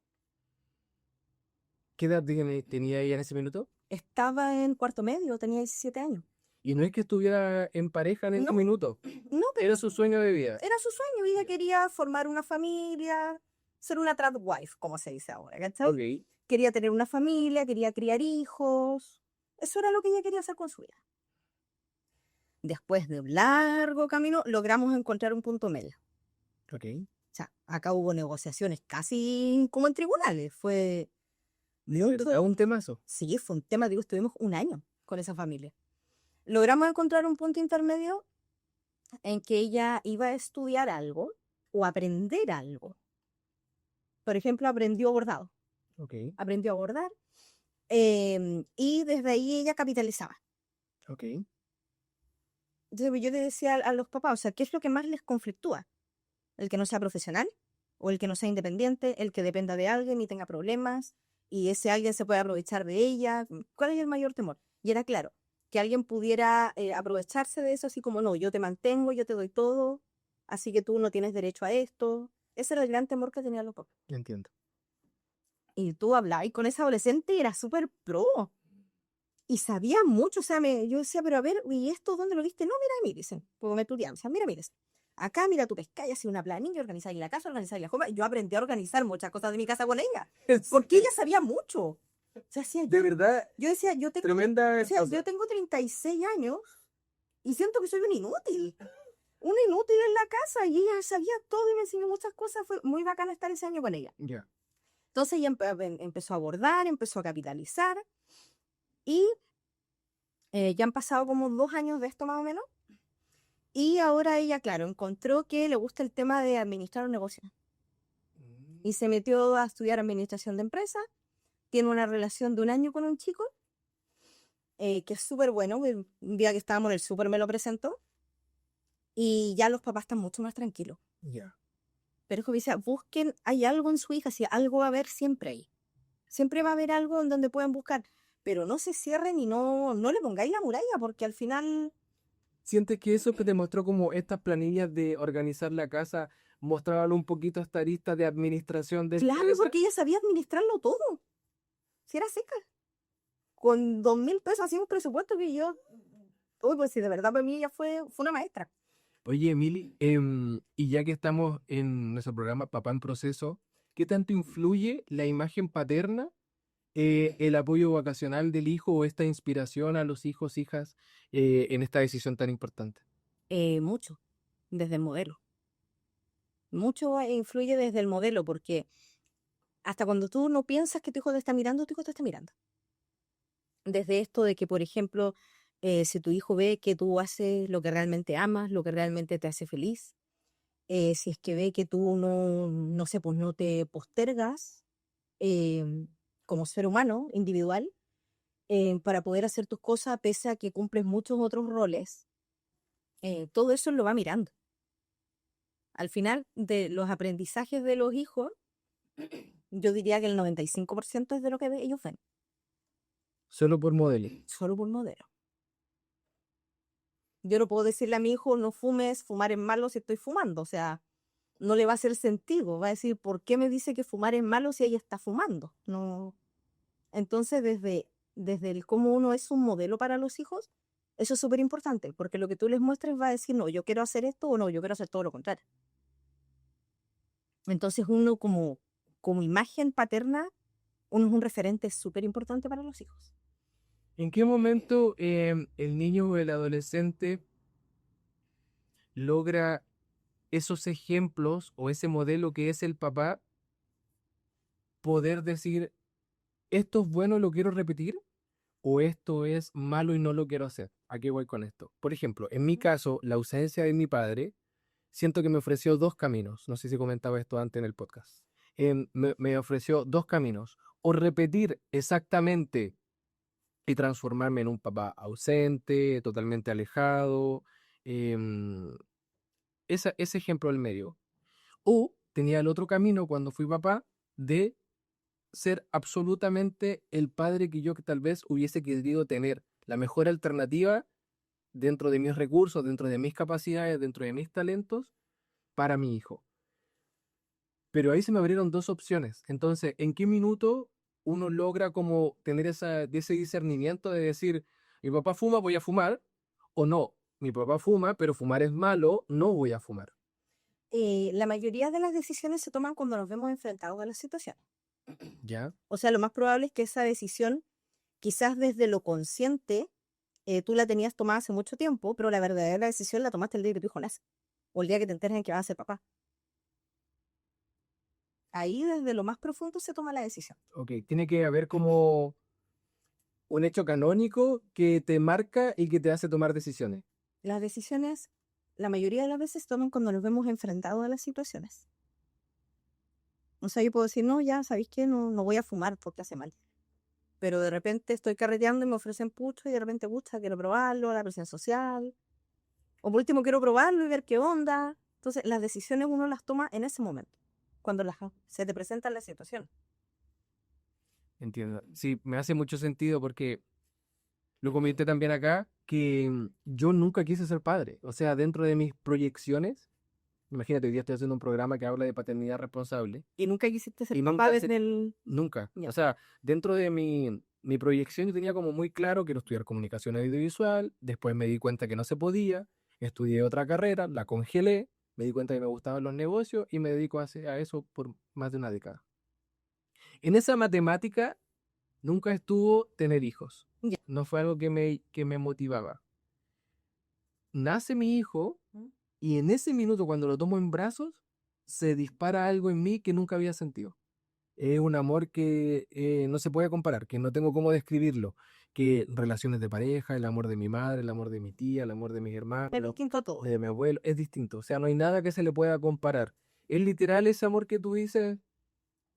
B: ¿Qué edad tenía ella en ese minuto?
A: Estaba en cuarto medio, tenía 17 años.
B: Y no es que estuviera en pareja en ese
A: No.
B: minuto.
A: No, pero
B: Era su sueño de vida.
A: era su sueño, ella quería formar una familia, ser una trad wife, como se dice ahora, ¿cachai?
B: Ok.
A: Quería tener una familia, quería criar hijos. Eso era lo que ella quería hacer con su vida. Después de un largo camino, logramos encontrar un punto medio.
B: Ok.
A: O sea, acá hubo negociaciones casi como en tribunales. Fue
B: ¿Es un temazo?
A: sí, fue un tema, digo, estuvimos un año con esa familia. Logramos encontrar un punto intermedio en que ella iba a estudiar algo o aprender algo. Por ejemplo, aprendió bordado,
B: Ok.
A: aprendió a bordar, y desde ahí ella capitalizaba.
B: Ok.
A: Entonces yo le decía a los papás, o sea, ¿qué es lo que más les conflictúa? ¿El que no sea profesional? ¿O el que no sea independiente? ¿El que dependa de alguien y tenga problemas? Y ese alguien se puede aprovechar de ella. ¿Cuál es el mayor temor? Y era claro, que alguien pudiera aprovecharse de eso, así como, no, yo te mantengo, yo te doy todo, así que tú no tienes derecho a esto. Ese era el gran temor que tenían los papás.
B: Entiendo.
A: Y tú hablabas con esa adolescente y era súper pro. Y sabía mucho, o sea, yo decía, pero a ver, ¿y esto dónde lo viste? No, mira, dicen, pues me estudiaban, o sea, mira, mires, acá mira tu pescáis, así una planilla, organizáis la casa, organizáis la jopa. Yo aprendí a organizar muchas cosas de mi casa con ella, porque ella sabía mucho. O sea, decía,
B: De verdad,
A: yo decía, yo tengo,
B: tremenda.
A: o sea, yo tengo 36 años y siento que soy un inútil en la casa, y ella sabía todo y me enseñó muchas cosas, fue muy bacana estar ese año con ella.
B: Ya.
A: Entonces ella empezó a abordar, empezó a capitalizar, y ya han pasado como 2 años de esto más o menos. Y ahora ella, claro, encontró que le gusta el tema de administrar un negocio. Y se metió a estudiar administración de empresas. Tiene una relación de un año con un chico, que es súper bueno. Un día que estábamos en el súper me lo presentó. Y ya los papás están mucho más tranquilos.
B: Ya.
A: Pero es como dice, busquen, hay algo en su hija, si algo va a haber siempre ahí. Siempre va a haber algo en donde pueden buscar. Pero no se cierren y no le pongáis la muralla, porque al final...
B: ¿Sientes que eso que te mostró como estas planillas de organizar la casa mostraban un poquito esta arista de administración de
A: Claro,
B: empresa?
A: porque ella sabía administrarlo todo. Si era seca. Con 2.000 pesos hacía un presupuesto que yo... Uy, pues sí, de verdad para mí ella fue una maestra.
B: Oye, Emily, y ya que estamos en nuestro programa Papá en Proceso, ¿qué tanto influye la imagen paterna, el apoyo vacacional del hijo o esta inspiración a los hijos, hijas, en esta decisión tan importante?
A: Mucho, desde el modelo. Mucho influye desde el modelo, porque hasta cuando tú no piensas que tu hijo te está mirando, tu hijo te está mirando. Desde esto de que, por ejemplo, si tu hijo ve que tú haces lo que realmente amas, lo que realmente te hace feliz, si es que ve que tú no sé, pues no te postergas como ser humano individual, para poder hacer tus cosas pese a que cumples muchos otros roles, todo eso lo va mirando. Al final, de los aprendizajes de los hijos, yo diría que el 95% es de lo que ellos ven,
B: Solo por modelo.
A: solo por modelo. Yo no puedo decirle a mi hijo, no fumes, fumar es malo si estoy fumando. O sea, no le va a hacer sentido. Va a decir, ¿por qué me dice que fumar es malo si ella está fumando? No. Entonces, desde el cómo uno es un modelo para los hijos, eso es súper importante, porque lo que tú les muestres va a decir, no, yo quiero hacer esto o no, yo quiero hacer todo lo contrario. Entonces, uno como imagen paterna, uno es un referente súper importante para los hijos.
B: ¿En qué momento el niño o el adolescente logra esos ejemplos o ese modelo que es el papá poder decir, esto es bueno, lo quiero repetir, o esto es malo y no lo quiero hacer? ¿A qué voy con esto? Por ejemplo, en mi caso, la ausencia de mi padre, siento que me ofreció dos caminos. No sé si comentaba esto antes en el podcast. Me ofreció dos caminos. O repetir exactamente y transformarme en un papá ausente, totalmente alejado. em, ese ejemplo del medio. O tenía el otro camino cuando fui papá de ser absolutamente el padre que yo tal vez hubiese querido tener, la mejor alternativa dentro de mis recursos, dentro de mis capacidades, dentro de mis talentos para mi hijo. Pero ahí se me abrieron dos opciones. Entonces, ¿en qué minuto uno logra como tener ese discernimiento de decir, mi papá fuma, voy a fumar? O no, mi papá fuma, pero fumar es malo, no voy a fumar.
A: La mayoría de las decisiones se toman cuando nos vemos enfrentados a la situación.
B: ¿Ya?
A: O sea, lo más probable es que esa decisión, quizás desde lo consciente, tú la tenías tomada hace mucho tiempo, pero la verdadera decisión la tomaste el día que tu hijo nace, o el día que te enteres en que vas a ser papá. Ahí desde lo más profundo se toma la decisión.
B: Ok, tiene que haber como un hecho canónico que te marca y que te hace tomar decisiones.
A: Las decisiones, la mayoría de las veces, se toman cuando nos vemos enfrentados a las situaciones. O sea, yo puedo decir, no, ya, ¿sabéis qué? No voy a fumar porque hace mal. Pero de repente estoy carreteando y me ofrecen pucho y de repente, pucha, quiero probarlo, la presión social. O por último, quiero probarlo y ver qué onda. Entonces, las decisiones uno las toma en ese momento, cuando se te presentan las situaciones.
B: Entiendo. Sí, me hace mucho sentido porque lo comenté también acá, que yo nunca quise ser padre. O sea, dentro de mis proyecciones, imagínate, hoy día estoy haciendo un programa que habla de paternidad responsable.
A: Y nunca quisiste ser
B: Y
A: papá
B: nunca,
A: desde el...
B: nunca.
A: Ya.
B: O sea, dentro de mi proyección yo tenía como muy claro que quiero estudiar comunicación audiovisual, después me di cuenta que no se podía, estudié otra carrera, la congelé, me di cuenta que me gustaban los negocios y me dedico a eso por más de una década. En esa matemática nunca estuvo tener hijos.
A: Ya.
B: No fue algo que me motivaba. Nace mi hijo y en ese minuto cuando lo tomo en brazos, se dispara algo en mí que nunca había sentido. Es un amor que no se puede comparar, que no tengo cómo describirlo. Que relaciones de pareja, el amor de mi madre, el amor de mi tía, el amor de mis hermanos,
A: Es distinto a todo.
B: de mi abuelo, es distinto. O sea, no hay nada que se le pueda comparar. Es literal ese amor que tú dices,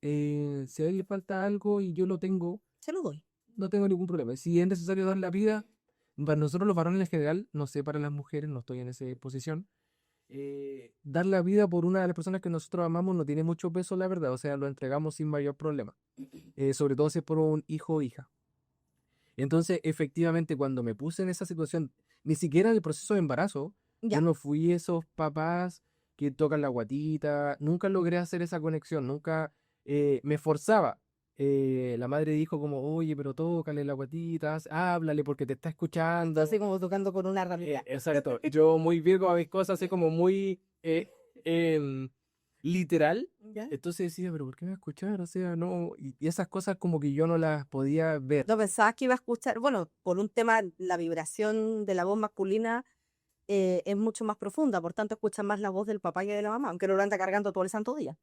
B: si a él le falta algo y yo lo tengo,
A: Se lo doy.
B: no tengo ningún problema. Si es necesario dar la vida, para nosotros los varones en general, no sé, para las mujeres, no estoy en esa posición, dar la vida por una de las personas que nosotros amamos no tiene mucho peso, la verdad. O sea, lo entregamos sin mayor problema. Sobre todo si es por un hijo o hija. Entonces, efectivamente, cuando me puse en esa situación, ni siquiera en el proceso de embarazo,
A: Ya.
B: yo no fui esos papás que tocan la guatita, nunca logré hacer esa conexión, nunca me forzaba. La madre dijo como, oye, pero tócale la guatita, háblale porque te está escuchando.
A: Así como tocando con una realidad.
B: Exacto. Yo muy virgo a mis cosas, así como muy literal.
A: ¿Ya?
B: Entonces decía, pero ¿por qué me va a escuchar? O sea, no. Y esas cosas como que yo no las podía ver.
A: No pensabas que iba a escuchar, bueno, por un tema, la vibración de la voz masculina es mucho más profunda, por tanto escuchas más la voz del papá que de la mamá, aunque no lo anda cargando todo el santo día.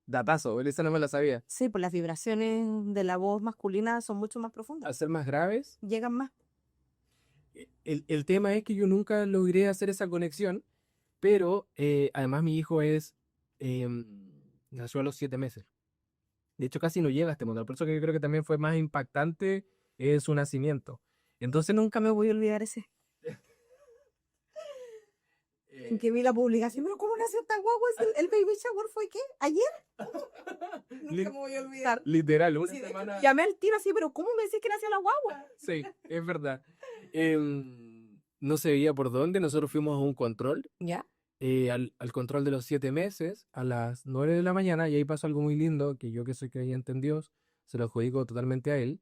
B: Datazo, esa no me la sabía.
A: Sí, pues las vibraciones de la voz masculina son mucho más profundas,
B: Al ser más graves,
A: llegan más.
B: el tema es que yo nunca logré hacer esa conexión, pero además mi hijo nació a los 7 meses. De hecho, casi no llega a este mundo. Por eso que yo creo que también fue más impactante su nacimiento. Entonces nunca me voy a olvidar ese.
A: que vi la publicación, pero ¿cómo nació esta guagua? ¿El baby shower fue qué? ¿Ayer? Nunca me voy a olvidar.
B: Literal, una
A: Sí, de hecho,
B: semana.
A: llamé al tiro así, pero ¿cómo me decís que nació la guagua?
B: Sí, es verdad. No se veía por dónde. Nosotros fuimos a un control,
A: ¿Ya?
B: al control de los 7 meses, a las 9 de la mañana, y ahí pasó algo muy lindo, que yo que soy creyente en Dios, se lo adjudico totalmente a él,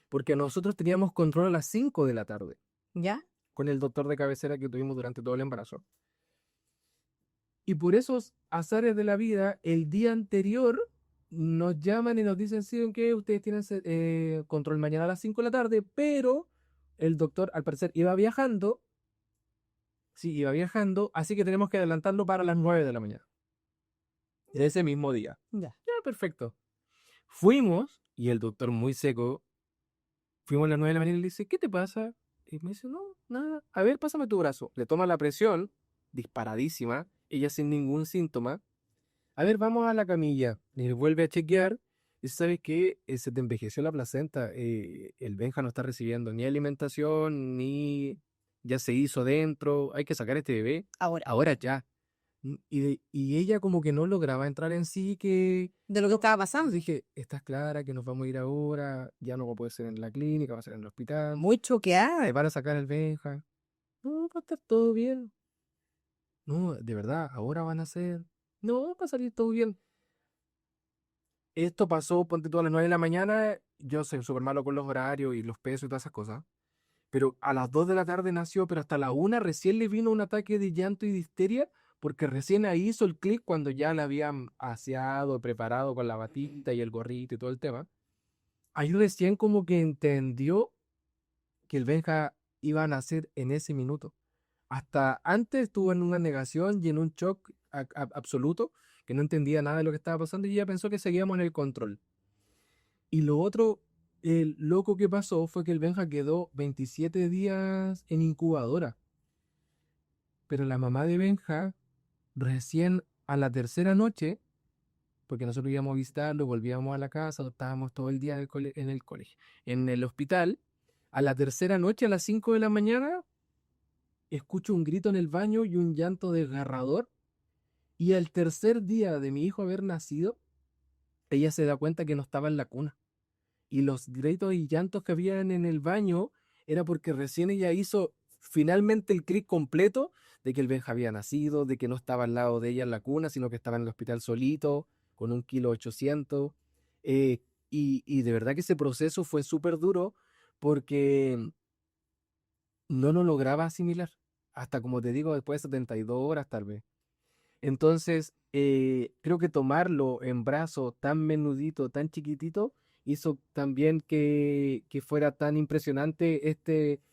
B: porque nosotros teníamos control a las 5 de la tarde,
A: ¿Ya?
B: con el doctor de cabecera que tuvimos durante todo el embarazo. Y por esos azares de la vida, el día anterior nos llaman y nos dicen, sí, que ustedes tienen control mañana a las 5 de la tarde, pero el doctor al parecer iba viajando, sí, iba viajando, así que tenemos que adelantarlo para las 9 de la mañana, de ese mismo día.
A: Ya.
B: Ya, perfecto. Fuimos, y el doctor muy seco, fuimos a las 9 de la mañana y le dice, ¿qué te pasa? Y me dice, no, nada, a ver, pásame tu brazo. Le toma la presión, disparadísima, ella sin ningún síntoma. A ver, vamos a la camilla. Y vuelve a chequear. Y sabes que se te envejeció la placenta. El Benja no está recibiendo ni alimentación, ni ya se hizo dentro. Hay que sacar a este bebé.
A: Ahora.
B: Ahora ya. Y ella como que no lograba entrar en sí, que
A: De lo que estaba pasando.
B: dije, ¿estás clara que nos vamos a ir ahora? Ya no puede ser en la clínica, va a ser en el hospital.
A: Muy choqueada.
B: Van a sacar el Benja. No, va a estar todo bien. No, de verdad, ahora van a ser. No, va a salir todo bien. Esto pasó, ponte tú a las 9 de la mañana. Yo soy súper malo con los horarios y los pesos y todas esas cosas. Pero a las 2 de la tarde nació, pero hasta la 1 recién le vino un ataque de llanto y de histeria, porque recién ahí hizo el clic cuando ya la habían aseado, preparado con la batita y el gorrito y todo el tema. Ahí recién como que entendió que el Benja iba a nacer en ese minuto. Hasta antes estuvo en una negación y en un shock absoluto, que no entendía nada de lo que estaba pasando y ella pensó que seguíamos en el control. Y lo otro, el loco que pasó fue que el Benja quedó 27 días en incubadora. Pero la mamá de Benja, recién a la tercera noche, porque nosotros íbamos a visitarlo, volvíamos a la casa, estábamos todo el día en el colegio, en el hospital, a la tercera noche, a las 5 de la mañana, escucho un grito en el baño y un llanto desgarrador. Y al tercer día de mi hijo haber nacido, ella se da cuenta que no estaba en la cuna. Y los gritos y llantos que habían en el baño era porque recién ella hizo finalmente el clic completo de que el Benja había nacido, de que no estaba al lado de ella en la cuna, sino que estaba en el hospital solito, con 1,8 kilos. Y de verdad que ese proceso fue súper duro porque no lo lograba asimilar. Hasta como te digo, después de 72 horas tal vez. Entonces, creo que tomarlo en brazo tan menudito, tan chiquitito, hizo también que fuera tan impresionante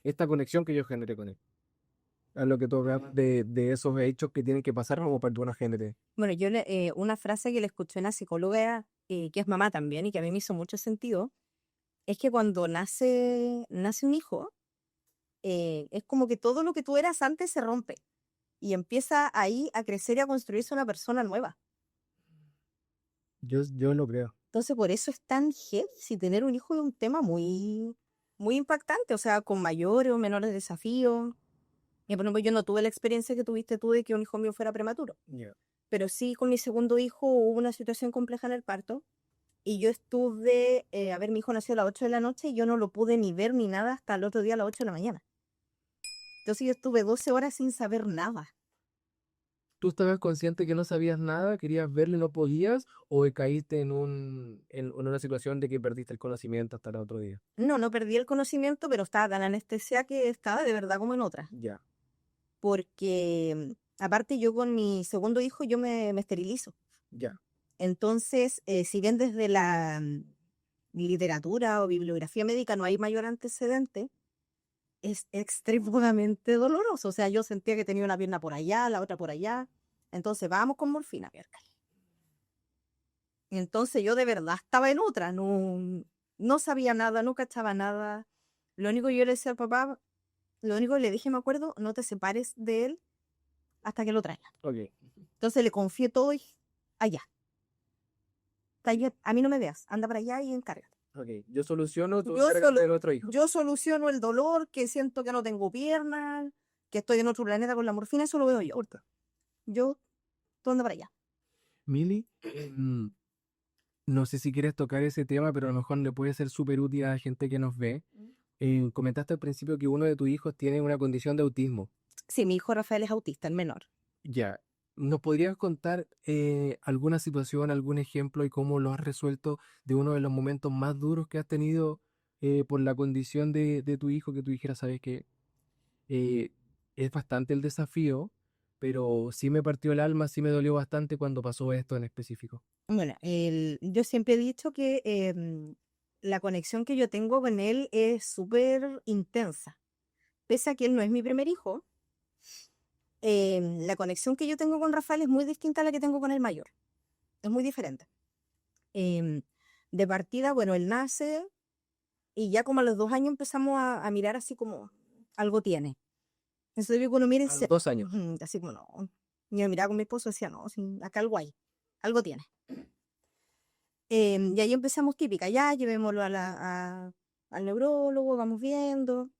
B: esta conexión que yo generé con él. A lo que tú hablas de esos hechos que tienen que pasar como para que uno genere.
A: Bueno, una frase que le escuché a una psicóloga, que es mamá también, y que a mí me hizo mucho sentido, es que cuando nace un hijo, es como que todo lo que tú eras antes se rompe y empieza ahí a crecer y a construirse una persona nueva.
B: Yo lo creo.
A: Entonces, por eso es tan heavy, si tener un hijo es un tema muy, muy impactante, o sea, con mayores o menores desafíos. Y por ejemplo, yo no tuve la experiencia que tuviste tú de que un hijo mío fuera prematuro,
B: Yeah.
A: pero sí con mi segundo hijo hubo una situación compleja en el parto y yo estuve, a ver, mi hijo nació a las 8 de la noche y yo no lo pude ni ver ni nada hasta el otro día a las 8 de la mañana. Entonces yo estuve 12 horas sin saber nada.
B: ¿Tú estabas consciente que no sabías nada, querías verlo y no podías, o caíste en una situación de que perdiste el conocimiento hasta el otro día?
A: No, no perdí el conocimiento, pero estaba tan anestesia que estaba de verdad como en otra.
B: Ya,
A: Porque aparte yo con mi segundo hijo yo me esterilizo.
B: ya.
A: Entonces, si bien desde la literatura o bibliografía médica no hay mayor antecedente, es extremadamente doloroso. O sea, yo sentía que tenía una pierna por allá, la otra por allá. Entonces, vamos con morfina, miércoles. Entonces yo de verdad estaba en otra, no sabía nada, no cachaba nada. Lo único que yo le decía al papá, lo único que le dije, me acuerdo, no te separes de él hasta que lo traiga.
B: Ok,
A: Entonces le confié todo y allá. A mí no me veas, anda para allá y encárgate.
B: ok. Yo soluciono, tú
A: Yo
B: encárgate
A: solo-
B: del otro hijo.
A: Yo soluciono el dolor, que siento que no tengo piernas, que estoy en otro planeta con la morfina, eso lo veo yo. Yo, todo anda para allá.
B: Mili, no sé si quieres tocar ese tema, pero a lo mejor le puede ser súper útil a la gente que nos ve. Comentaste al principio que uno de tus hijos tiene una condición de autismo.
A: Sí, mi hijo Rafael es autista, el menor.
B: Ya, ¿nos podrías contar alguna situación, algún ejemplo y cómo lo has resuelto de uno de los momentos más duros que has tenido por la condición de tu hijo, que tú dijeras, sabes que es bastante el desafío, pero sí me partió el alma, sí me dolió bastante cuando pasó esto en específico?
A: Bueno, yo siempre he dicho que la conexión que yo tengo con él es súper intensa. Pese a que él no es mi primer hijo, la conexión que yo tengo con Rafael es muy distinta a la que tengo con el mayor. Es muy diferente. Em, de partida, bueno, él nace y ya como a los 2 años empezamos a mirar así como algo tiene. Entonces yo cuando miren,
B: A los 2 años.
A: así como no. Yo miraba con mi esposo y decía, no, sí, acá algo hay, algo tiene. Y ahí empezamos típica, ya llevémoslo al neurólogo, vamos viendo.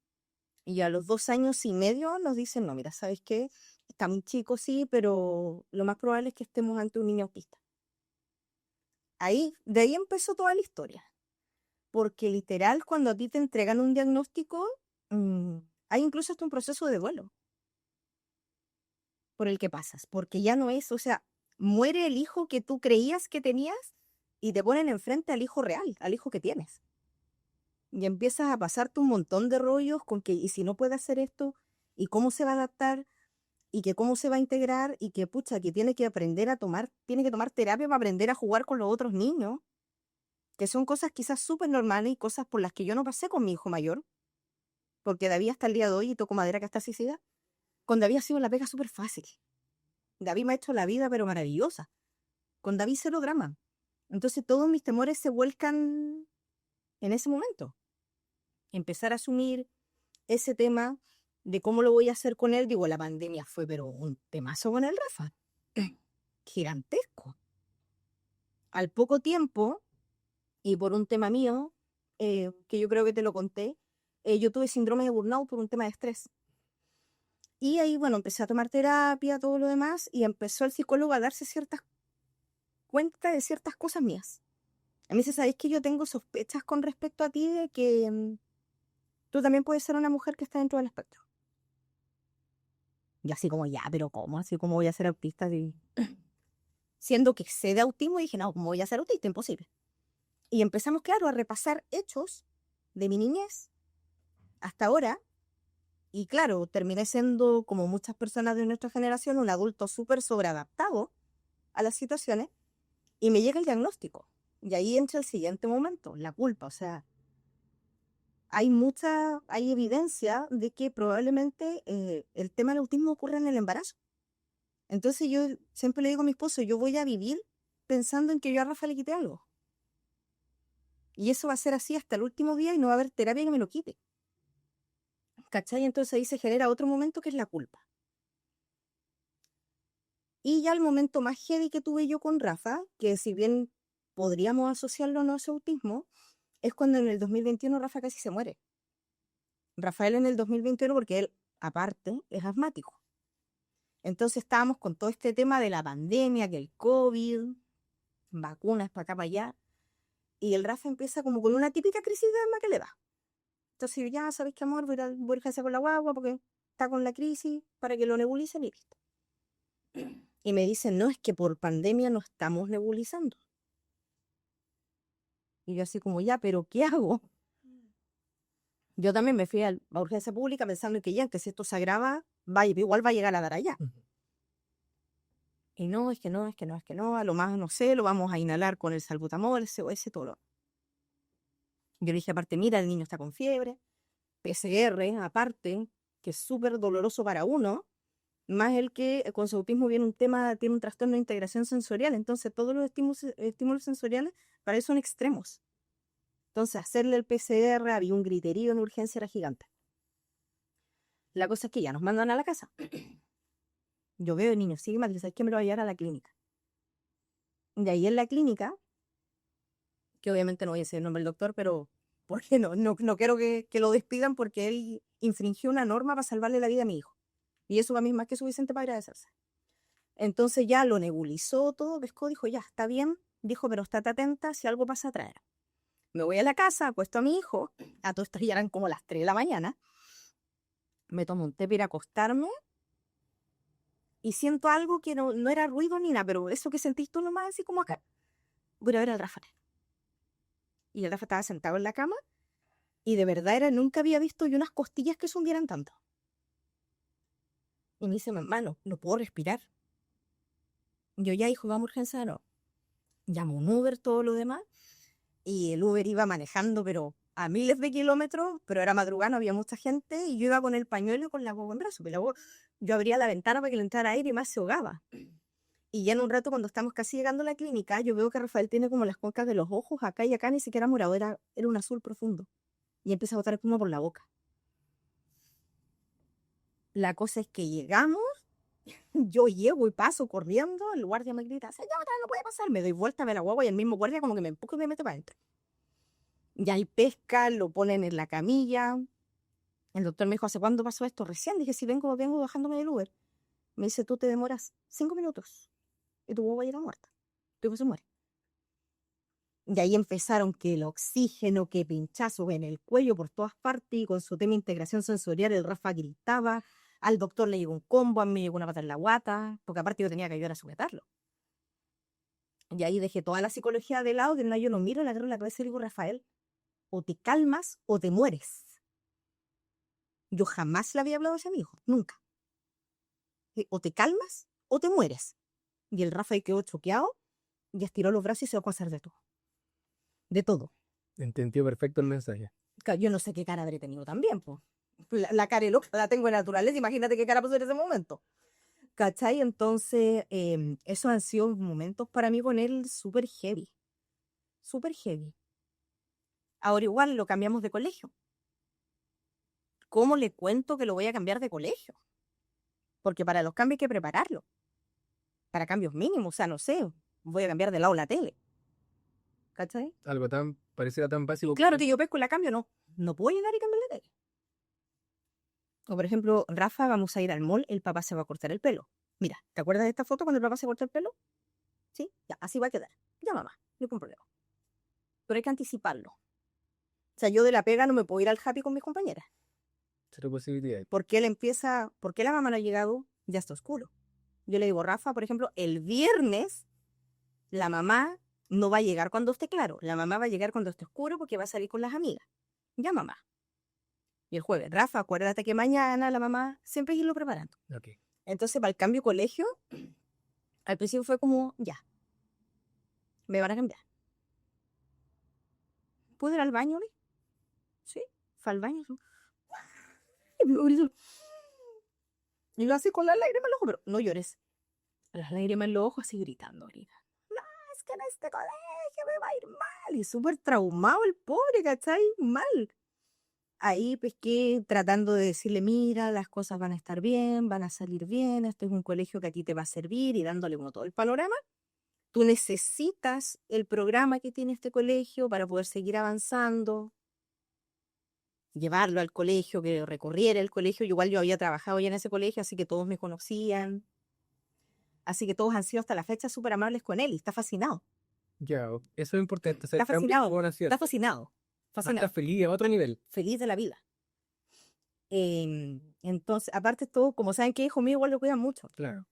A: Y a los 2 años y medio nos dicen, no, mira, ¿sabes qué? Está muy chico, sí, pero lo más probable es que estemos ante un niño autista. De ahí empezó toda la historia. Porque literal, cuando a ti te entregan un diagnóstico, hay incluso hasta un proceso de duelo por el que pasas. Porque ya no es, o sea, muere el hijo que tú creías que tenías y te ponen enfrente al hijo real, al hijo que tienes. Y empiezas a pasarte un montón de rollos con que, y si no puede hacer esto, y cómo se va a adaptar, y que cómo se va a integrar, y que pucha, que tiene que aprender tiene que tomar terapia para aprender a jugar con los otros niños, que son cosas quizás súper normales y cosas por las que yo no pasé con mi hijo mayor, porque David hasta el día de hoy, y toco madera que está suicida, con David ha sido la pega súper fácil. David me ha hecho la vida, pero maravillosa. Con David cero drama. Entonces todos mis temores se vuelcan en ese momento. Empezar a asumir ese tema de cómo lo voy a hacer con él, digo, la pandemia fue, pero un temazo con el Rafa. Gigantesco. Al poco tiempo, y por un tema mío, que yo creo que te lo conté, yo tuve síndrome de burnout por un tema de estrés. Y ahí, bueno, empecé a tomar terapia, todo lo demás, y empezó el psicólogo a darse ciertas cuenta de ciertas cosas mías. A mí se sabéis que yo tengo sospechas con respecto a ti de que tú también puedes ser una mujer que está dentro del espectro. Y así como, ya, pero ¿cómo? Así como voy a ser autista. Siendo que sé de autismo, dije, no, ¿cómo voy a ser autista? Imposible. Y empezamos, claro, a repasar hechos de mi niñez hasta ahora. Y claro, terminé siendo, como muchas personas de nuestra generación, un adulto súper sobreadaptado a las situaciones. Y me llega el diagnóstico. Y ahí entra el siguiente momento, la culpa. O sea, hay evidencia de que probablemente el tema del autismo ocurre en el embarazo. Entonces yo siempre le digo a mi esposo, yo voy a vivir pensando en que yo a Rafa le quité algo. Y eso va a ser así hasta el último día y no va a haber terapia que me lo quite. ¿Cachai? Entonces ahí se genera otro momento que es la culpa. Y ya el momento más heavy que tuve yo con Rafa, que si bien podríamos asociarlo o no a su autismo, es cuando en el 2021 Rafa casi se muere. Rafael en el 2021 porque él, aparte, es asmático. Entonces estábamos con todo este tema de la pandemia, que el COVID, vacunas para acá, para allá, y el Rafa empieza como con una típica crisis de asma que le da. Entonces ya, ¿sabes qué, amor? Voy a dejarse con la guagua porque está con la crisis para que lo nebulicen y listo. Y me dicen, no, es que por pandemia no estamos nebulizando. Y yo así como, ya, ¿pero qué hago? Yo también me fui a urgencia pública pensando que ya, que si esto se agrava, igual va a llegar a dar allá. Y no, es que no, es que no, es que no, a lo más, no sé, lo vamos a inhalar con el salbutamol, ese todo. Yo le dije, aparte, mira, el niño está con fiebre, PCR, aparte, que es súper doloroso para uno, más el que con su autismo tiene un trastorno de integración sensorial, entonces todos los estímulos sensoriales para él son extremos. Entonces, hacerle el PCR, había un griterío en urgencia, era gigante. La cosa es que ya nos mandan a la casa. Yo veo el niño, sigue mal, ¿sabes qué? Me lo voy a llevar a la clínica. De ahí en la clínica, que obviamente no voy a decir el nombre del doctor, pero porque no quiero que lo despidan porque él infringió una norma para salvarle la vida a mi hijo. Y eso va a mí más que suficiente para agradecerse. Entonces ya lo nebulizó todo, pescó, dijo, ya, está bien. Dijo, pero estate atenta, si algo pasa, traer. Me voy a la casa, acuesto a mi hijo, a todo esto ya eran como las 3 de la mañana, me tomo un té para ir a acostarme y siento algo que no era ruido ni nada, pero eso que sentís tú nomás, así como acá. Voy a ver al Rafael. Y el Rafa estaba sentado en la cama y de verdad nunca había visto yo unas costillas que se hundieran tanto. Y me dice, hermano, no puedo respirar. Yo ya, hijo, vamos a urgencia, no. Llamo un Uber, todo lo demás. Y el Uber iba manejando, pero a miles de kilómetros, pero era madrugada, no había mucha gente, y yo iba con el pañuelo y con la guagua en brazo. Pero la guagua, yo abría la ventana para que le entrara aire y más se ahogaba. Y ya en un rato, cuando estamos casi llegando a la clínica, yo veo que Rafael tiene como las cuencas de los ojos, acá y acá, ni siquiera morado, era un azul profundo. Y empieza a botar espuma por la boca. La cosa es que llegamos, yo llego y paso corriendo, el guardia me grita, señora, no puede pasar. Me doy vuelta a ver la guagua y el mismo guardia como que me empuja y me mete para adentro. Y ahí pesca, lo ponen en la camilla. El doctor me dijo, ¿hace cuándo pasó esto? Recién. Dije, si vengo bajándome del Uber. Me dice, tú te demoras 5 minutos y tu guagua llega muerta. Tu hijo se muere. Y ahí empezaron que el oxígeno, que pinchazo en el cuello por todas partes, y con su tema de integración sensorial el Rafa gritaba. Al doctor le llegó un combo, a mí me llegó una pata en la guata, porque aparte yo tenía que ayudar a sujetarlo. Y ahí dejé toda la psicología de lado, que no, yo lo miro, le agarro la cabeza y le digo, Rafael, o te calmas o te mueres. Yo jamás le había hablado a ese hijo, nunca. O te calmas o te mueres. Y el Rafael quedó choqueado y estiró los brazos y se va a hacer de todo. De todo.
B: Entendió perfecto el mensaje.
A: Yo no sé qué cara habré tenido también, pues. La cara de loca la tengo de naturaleza, imagínate qué cara pasó en ese momento. ¿Cachai? Entonces, esos han sido momentos para mí con él súper heavy. Súper heavy. Ahora igual lo cambiamos de colegio. ¿Cómo le cuento que lo voy a cambiar de colegio? Porque para los cambios hay que prepararlo. Para cambios mínimos, o sea, no sé, voy a cambiar de lado la tele. ¿Cachai?
B: Algo tan, pareciera tan básico.
A: Claro que yo pesco y la cambio, no puedo llegar y cambiar la tele. O por ejemplo, Rafa, vamos a ir al mall, el papá se va a cortar el pelo. Mira, ¿te acuerdas de esta foto cuando el papá se corta el pelo? Sí, ya, así va a quedar. Ya, mamá, no hay ningún problema. Pero hay que anticiparlo. O sea, yo de la pega no me puedo ir al happy con mis compañeras.
B: Cero posibilidades.
A: Porque la mamá no ha llegado, ya está oscuro. Yo le digo, Rafa, por ejemplo, el viernes la mamá no va a llegar cuando esté claro. La mamá va a llegar cuando esté oscuro porque va a salir con las amigas. Ya, mamá. Y el jueves, Rafa, acuérdate que mañana la mamá siempre irlo preparando.
B: Okay.
A: Entonces, para el cambio colegio, al principio fue como, ya, me van a cambiar. ¿Puedo ir al baño, Luis? Sí, fue al baño. Y yo así con las lágrimas en los ojos, pero no llores. Las lágrimas en los ojos así gritando ahorita. No, es que en este colegio me va a ir mal. Y súper traumado el pobre, ¿cachai? Mal. Ahí pesqué tratando de decirle, mira, las cosas van a estar bien, van a salir bien, esto es un colegio que a ti te va a servir y dándole uno todo el panorama. Tú necesitas el programa que tiene este colegio para poder seguir avanzando, llevarlo al colegio, que recorriera el colegio. Igual yo había trabajado ya en ese colegio, así que todos me conocían. Así que todos han sido hasta la fecha súper amables con él y está fascinado.
B: Ya, eso es importante.
A: Está fascinado.
B: Está
A: Está fascinado.
B: Está feliz a otro nivel.
A: Feliz de la vida. Entonces, aparte todo, como saben que hijo mío igual lo cuidan mucho.
B: Claro.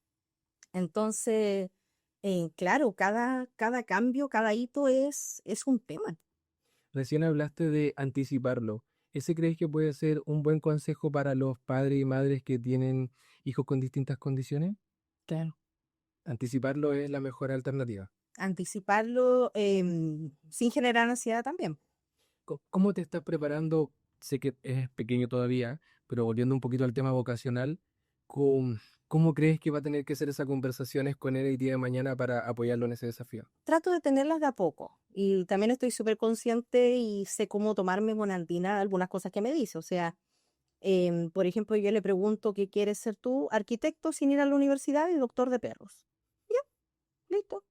A: Entonces, claro, cada cambio, cada hito es un tema.
B: Recién hablaste de anticiparlo. ¿Ese crees que puede ser un buen consejo para los padres y madres que tienen hijos con distintas condiciones?
A: Claro.
B: Anticiparlo es la mejor alternativa.
A: Anticiparlo sin generar ansiedad también.
B: ¿Cómo te estás preparando? Sé que es pequeño todavía, pero volviendo un poquito al tema vocacional, ¿cómo crees que va a tener que ser esas conversaciones con él el día de mañana para apoyarlo en ese desafío?
A: Trato de tenerlas de a poco y también estoy súper consciente y sé cómo tomarme con Antina algunas cosas que me dice. O sea, por ejemplo, yo le pregunto qué quieres ser tú, arquitecto sin ir a la universidad y doctor de perros. Ya, listo.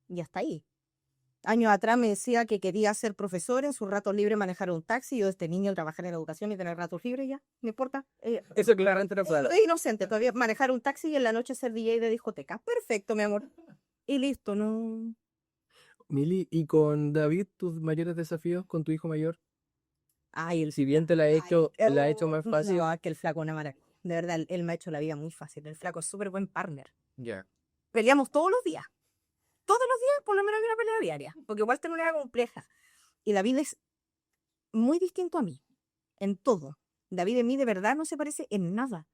A: Y hasta ahí. años atrás me decía que quería ser profesor, en sus ratos libres manejar un taxi. Yo desde niño trabajar en la educación y tener ratos libres ya, no importa.
B: Eso claramente no fue.
A: Es inocente todavía manejar un taxi y en la noche ser DJ de discoteca. Perfecto, mi amor. Y listo, no.
B: Mili, ¿y con David tus mayores desafíos con tu hijo mayor?
A: Ay,
B: Si bien te la ha hecho más fácil.
A: No, que el flaco es una maravilla. De verdad, él me ha hecho la vida muy fácil. El flaco es súper buen partner.
B: Ya.
A: Peleamos todos los días. Todos los días, por lo menos hay una pelea diaria. Porque igual tengo una vida compleja. Y David es muy distinto a mí. En todo. David de mí de verdad no se parece en nada.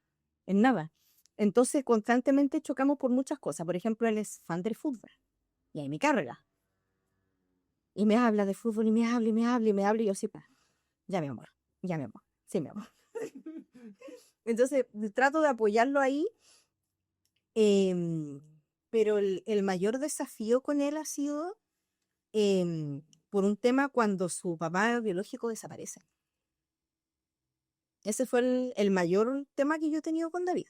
A: En nada. Entonces, constantemente chocamos por muchas cosas. Por ejemplo, él es fan del fútbol. Y ahí me carga. Y me habla de fútbol y me habla y me habla y me habla. Y yo sí, ya mi amor. Ya mi amor. Sí, mi amor. Entonces, trato de apoyarlo ahí. Pero el mayor desafío con él ha sido por un tema cuando su papá biológico desaparece. Ese fue el mayor tema que yo he tenido con David.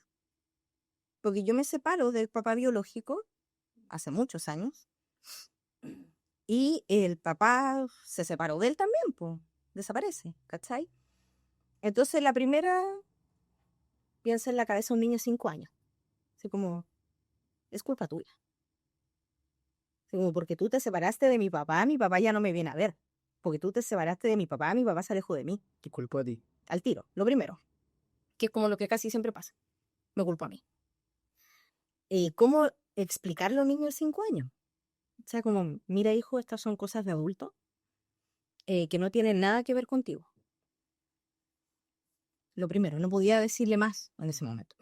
A: Porque yo me separo del papá biológico hace muchos años y el papá se separó de él también, pues desaparece, ¿cachai? Entonces la primera piensa en la cabeza un niño de 5 años. Así como, es culpa tuya. Así como, porque tú te separaste de mi papá ya no me viene a ver. Porque tú te separaste de mi papá se alejó de mí.
B: Te culpo a ti.
A: Al tiro, lo primero. Que es como lo que casi siempre pasa. Me culpo a mí. ¿Cómo explicarlo a un niño de 5 años? O sea, como, mira hijo, estas son cosas de adultos que no tienen nada que ver contigo. Lo primero, no podía decirle más en ese momento.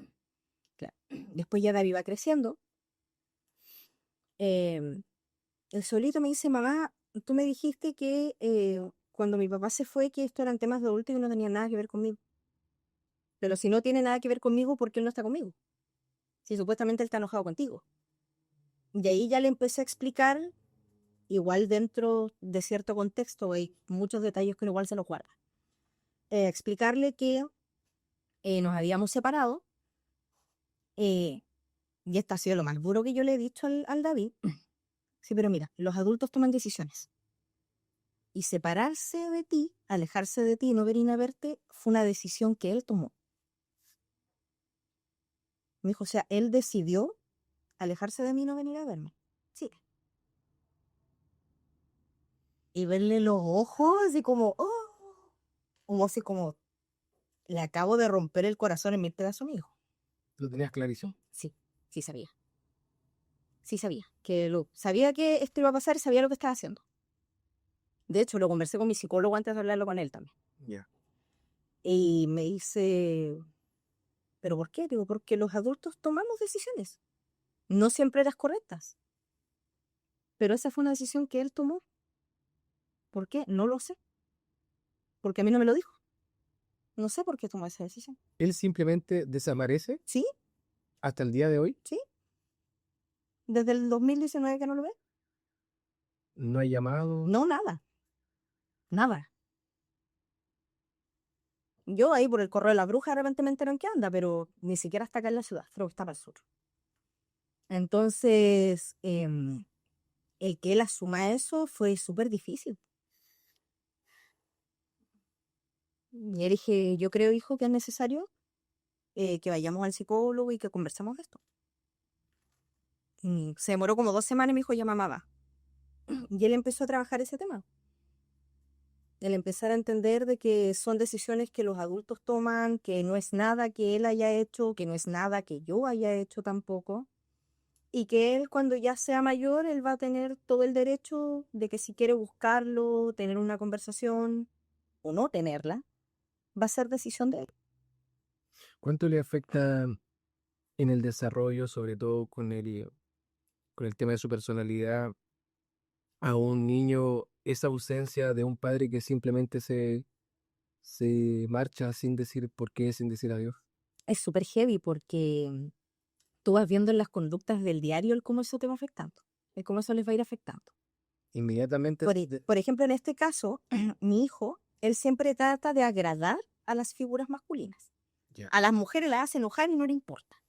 A: Claro. Después ya David va creciendo. El solito me dice, mamá, tú me dijiste que cuando mi papá se fue, que esto eran temas de adultos y no tenían nada que ver conmigo. Pero si no tiene nada que ver conmigo, ¿por qué él no está conmigo? Si supuestamente él está enojado contigo. Y ahí ya le empecé a explicar, igual dentro de cierto contexto, hay muchos detalles que igual se nos guardan. Explicarle que nos habíamos separado, y esto ha sido lo más duro que yo le he dicho al David. Sí, pero mira, los adultos toman decisiones. Y separarse de ti, alejarse de ti y no venir a verte, fue una decisión que él tomó. Me dijo, o sea, él decidió alejarse de mí y no venir a verme. Sí. Y verle los ojos así como, oh, como así como, le acabo de romper el corazón en 1000 pedazos a mi hijo.
B: ¿Lo tenías clarísimo?
A: Sí, sí sabía. Sí sabía. Sabía que esto iba a pasar y sabía lo que estaba haciendo. De hecho, lo conversé con mi psicólogo antes de hablarlo con él también.
B: Ya.
A: Y me dice, ¿pero por qué? Digo, porque los adultos tomamos decisiones. No siempre las correctas. Pero esa fue una decisión que él tomó. ¿Por qué? No lo sé. Porque a mí no me lo dijo. No sé por qué tomó esa decisión.
B: ¿Él simplemente desaparece
A: ¿Sí?
B: hasta el día de hoy?
A: ¿Sí? Desde el 2019 que no lo ve.
B: ¿No hay llamado?
A: No, nada. Nada. Yo ahí por el Correo de la Bruja de repente me entero en qué anda, pero ni siquiera está acá en la ciudad, creo que está para el sur. Entonces, el que él asuma eso fue súper difícil. Y le dije, yo creo, hijo, que es necesario que vayamos al psicólogo y que conversemos de esto. Y se demoró como 2 semanas y me dijo, ya mamá va. Y él empezó a trabajar ese tema. El empezar a entender de que son decisiones que los adultos toman, que no es nada que él haya hecho, que no es nada que yo haya hecho tampoco. Y que él cuando ya sea mayor, él va a tener todo el derecho de que si quiere buscarlo, tener una conversación o no tenerla, va a ser decisión de él.
B: ¿Cuánto le afecta en el desarrollo, sobre todo con el tema de su personalidad, a un niño esa ausencia de un padre que simplemente se marcha sin decir por qué, sin decir adiós?
A: Es súper heavy porque tú vas viendo en las conductas del diario el cómo eso te va afectando, el cómo eso les va a ir afectando.
B: Inmediatamente.
A: Por ejemplo, en este caso, mi hijo, él siempre trata de agradar a las figuras masculinas.
B: Ya.
A: A las mujeres las hace enojar y no le importa.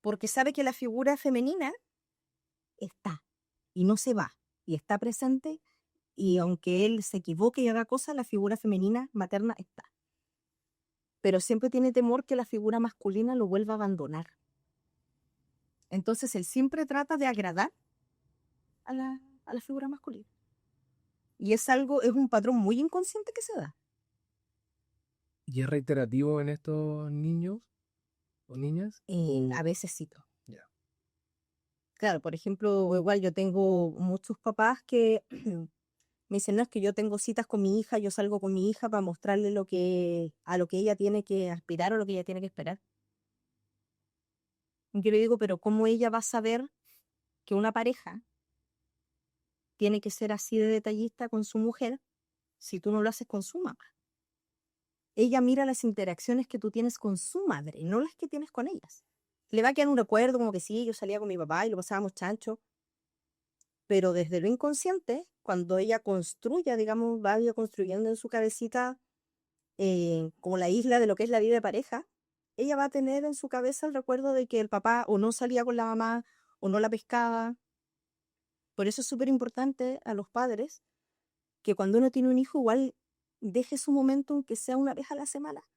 A: Porque sabe que la figura femenina está y no se va. y está presente, y aunque él se equivoque y haga cosas, la figura femenina materna está. Pero siempre tiene temor que la figura masculina lo vuelva a abandonar. Entonces él siempre trata de agradar a la figura masculina. Y es un patrón muy inconsciente que se da.
B: ¿Y es reiterativo en estos niños o niñas?
A: A veces sí.
B: Ya.
A: Claro, por ejemplo, igual yo tengo muchos papás que me dicen, no, es que yo tengo citas con mi hija, yo salgo con mi hija para mostrarle a lo que ella tiene que aspirar o lo que ella tiene que esperar. Y yo le digo, pero ¿cómo ella va a saber que una pareja tiene que ser así de detallista con su mujer si tú no lo haces con su mamá? Ella mira las interacciones que tú tienes con su madre, no las que tienes con ellas. Le va a quedar un recuerdo como que sí, yo salía con mi papá y lo pasábamos chancho, pero desde lo inconsciente, cuando ella construya, digamos, vaya construyendo en su cabecita como la isla de lo que es la vida de pareja, ella va a tener en su cabeza el recuerdo de que el papá o no salía con la mamá o no la pescaba. Por eso es súper importante a los padres que cuando uno tiene un hijo igual deje su momento, aunque sea una vez a la semana,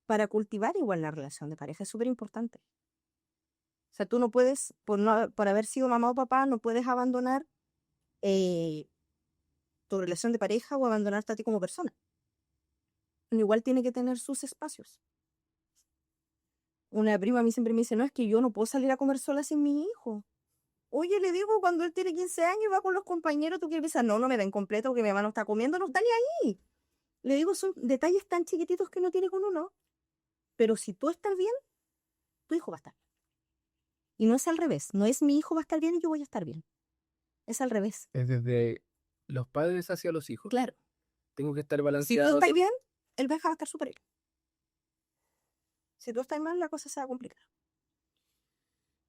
A: para cultivar igual la relación de pareja. Es súper importante. O sea, tú no puedes, por haber sido mamá o papá, no puedes abandonar tu relación de pareja o abandonarte a ti como persona. Uno igual tiene que tener sus espacios. Una prima a mí siempre me dice, no, es que yo no puedo salir a comer sola sin mi hijo. Oye, le digo, cuando él tiene 15 años y va con los compañeros, tú quieres pensar, no, no me den completo porque mi mamá no está comiendo, no está ni ahí. Le digo, son detalles tan chiquititos que no tiene con uno. Pero si tú estás bien, tu hijo va a estar. Y no es al revés. No es mi hijo va a estar bien y yo voy a estar bien. Es al revés.
B: Es desde los padres hacia los hijos.
A: Claro.
B: Tengo que estar
A: Si tú
B: balanceado.
A: estás bien, el va a estar súper bien. Si tú estás mal, la cosa se va a complicar.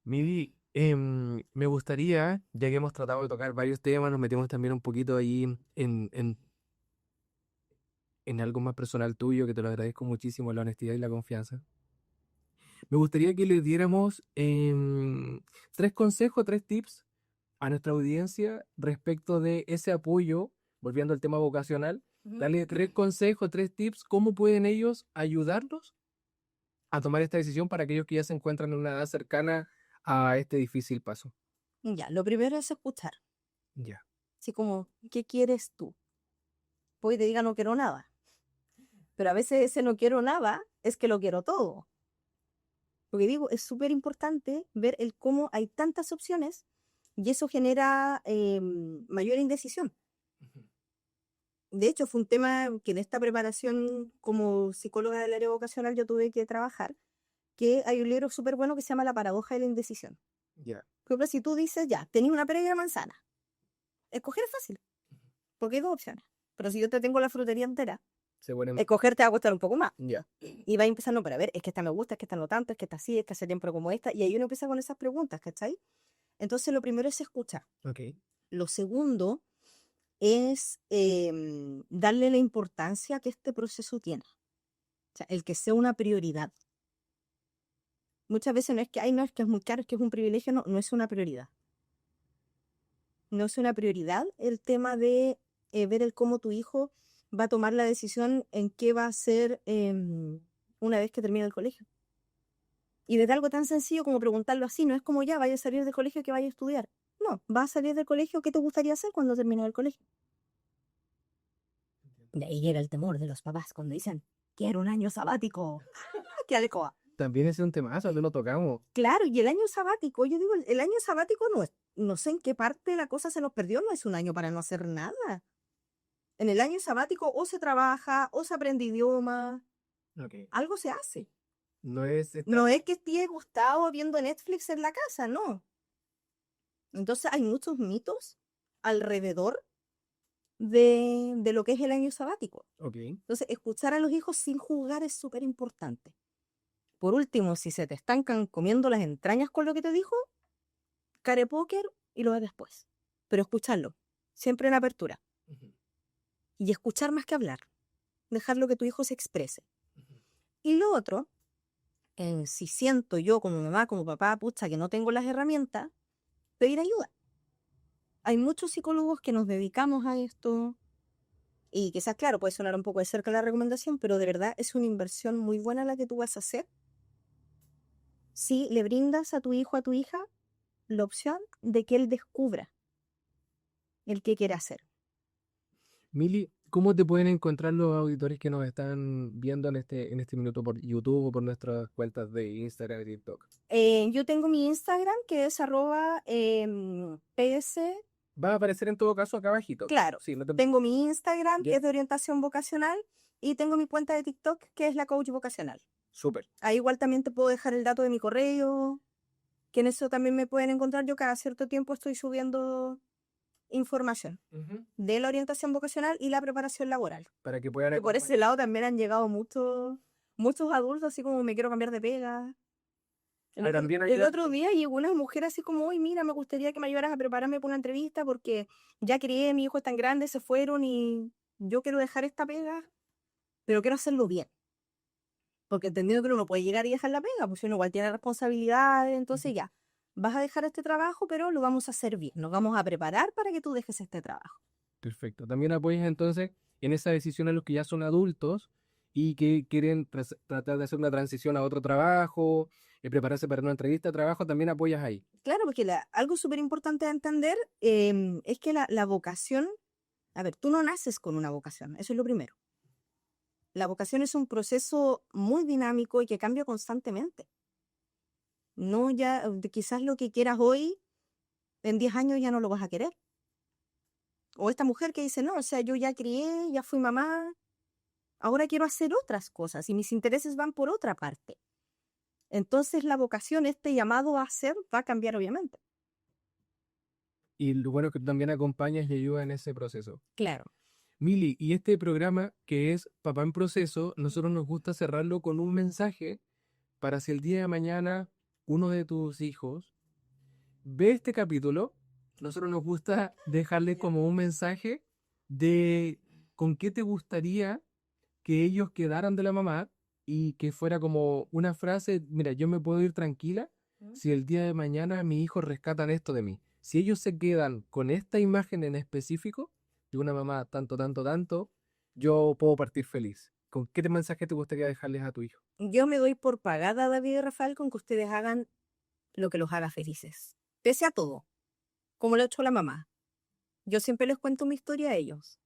B: Midi, me gustaría, ya que hemos tratado de tocar varios temas, nos metemos también un poquito ahí en algo más personal tuyo, que te lo agradezco muchísimo, la honestidad y la confianza. Me gustaría que le diéramos 3 consejos, 3 tips a nuestra audiencia respecto de ese apoyo, volviendo al tema vocacional. Darle 3 consejos, 3 tips, cómo pueden ellos ayudarnos a tomar esta decisión para aquellos que ya se encuentran en una edad cercana a este difícil paso.
A: Ya, lo primero es escuchar.
B: Ya.
A: Así como, ¿qué quieres tú? Pues te diga no quiero nada. Pero a veces ese no quiero nada es que lo quiero todo. Porque digo, es súper importante ver el cómo hay tantas opciones y eso genera mayor indecisión. De hecho, fue un tema que en esta preparación como psicóloga del área vocacional yo tuve que trabajar, que hay un libro súper bueno que se llama La paradoja de la indecisión.
B: Ya.
A: Por ejemplo, si tú dices, ya, tenés una pera y una manzana, escoger es fácil, porque hay 2 opciones. Pero si yo te tengo la frutería entera,
B: Se ponen.
A: escoger te va a costar un poco más.
B: Ya.
A: Y va empezando, pero a ver, es que esta me gusta, es que esta no tanto, es que esta sí, es que hace tiempo como esta. Y ahí uno empieza con esas preguntas, ¿cachai? Entonces lo primero es escuchar.
B: Ok.
A: Lo segundo es darle la importancia que este proceso tiene. O sea, el que sea una prioridad. Muchas veces no es que, ay, no, es que es muy caro, es que es un privilegio, no, no es una prioridad. No es una prioridad el tema de ver el cómo tu hijo va a tomar la decisión en qué va a hacer una vez que termine el colegio. Y desde algo tan sencillo como preguntarlo así, no es como ya vaya a salir del colegio que vaya a estudiar. No, va a salir del colegio, ¿qué te gustaría hacer cuando termine el colegio? De ahí llega el temor de los papás cuando dicen, quiero un año sabático. ¡Qué alcoba!
B: También es un temazo, no lo tocamos.
A: Claro, y el año sabático, yo digo, el año sabático no sé en qué parte la cosa se nos perdió, no es un año para no hacer nada. En el año sabático o se trabaja, o se aprende idioma,
B: Ok.
A: algo se hace.
B: No es.
A: No es que esté gustado viendo Netflix en la casa, no. Entonces hay muchos mitos alrededor de lo que es el año sabático.
B: Ok.
A: Entonces, escuchar a los hijos sin juzgar es súper importante. Por último, si se te estancan comiendo las entrañas con lo que te dijo, care póker y lo ves después. Pero escucharlo, siempre en apertura. Y escuchar más que hablar. Dejarlo que tu hijo se exprese. Y lo otro, si siento yo como mamá, como papá, pucha, que no tengo las herramientas, pedir ayuda. hay muchos psicólogos que nos dedicamos a esto y quizás, claro, puede sonar un poco de cerca la recomendación, pero de verdad es una inversión muy buena la que tú vas a hacer si le brindas a tu hijo, a tu hija, la opción de que él descubra el que quiere hacer.
B: Mili, ¿cómo te pueden encontrar los auditores que nos están viendo en este minuto por YouTube o por nuestras cuentas de Instagram y TikTok?
A: Yo tengo mi Instagram que es @ps.
B: Va a aparecer en todo caso acá abajito.
A: Claro,
B: Sí, no te...
A: tengo mi Instagram que
B: Ya.
A: es de orientación vocacional y tengo mi cuenta de TikTok que es la coach vocacional.
B: Súper.
A: Ahí igual también te puedo dejar el dato de mi correo, que en eso también me pueden encontrar. Yo cada cierto tiempo estoy subiendo información de la orientación vocacional y la preparación laboral.
B: Para que puedan
A: Que por ese lado también han llegado muchos adultos, así como me quiero cambiar de pega.
B: Ah, también
A: El
B: ayuda-
A: otro día llegó una mujer así como, uy, mira, me gustaría que me ayudaras a prepararme para una entrevista porque ya crié, mi hijo es tan grande, se fueron y yo quiero dejar esta pega, pero quiero hacerlo bien. Porque entendiendo que uno no puede llegar y dejar la pega, pues uno igual tiene responsabilidades, entonces ya, vas a dejar este trabajo, pero lo vamos a hacer bien, nos vamos a preparar para que tú dejes este trabajo.
B: Perfecto. También apoyas entonces en esa decisión a los que ya son adultos y que quieren tratar de hacer una transición a otro trabajo, prepararse para una entrevista de trabajo, también apoyas ahí.
A: Claro, porque algo súper importante de entender es que la vocación, a ver, tú no naces con una vocación, eso es lo primero. La vocación es un proceso muy dinámico y que cambia constantemente. No ya, quizás lo que quieras hoy, en 10 años ya no lo vas a querer. O esta mujer que dice, no, o sea, yo ya crié, ya fui mamá, ahora quiero hacer otras cosas y mis intereses van por otra parte. Entonces la vocación, este llamado a hacer, va a cambiar obviamente.
B: Y lo bueno es que tú también acompañas y ayudas en ese proceso.
A: Claro.
B: Mili, y este programa que es Papá en Proceso, nosotros nos gusta cerrarlo con un mensaje para si el día de mañana uno de tus hijos ve este capítulo, nosotros nos gusta dejarle como un mensaje de con qué te gustaría que ellos quedaran de la mamá y que fuera como una frase, mira, yo me puedo ir tranquila si el día de mañana mis hijos rescatan esto de mí. Si ellos se quedan con esta imagen en específico de una mamá tanto, tanto, tanto, yo puedo partir feliz. ¿Con qué mensaje te gustaría dejarles a tu hijo?
A: Yo me doy por pagada, David y Rafael, con que ustedes hagan lo que los haga felices. Pese a todo, como lo ha hecho la mamá. Yo siempre les cuento mi historia a ellos.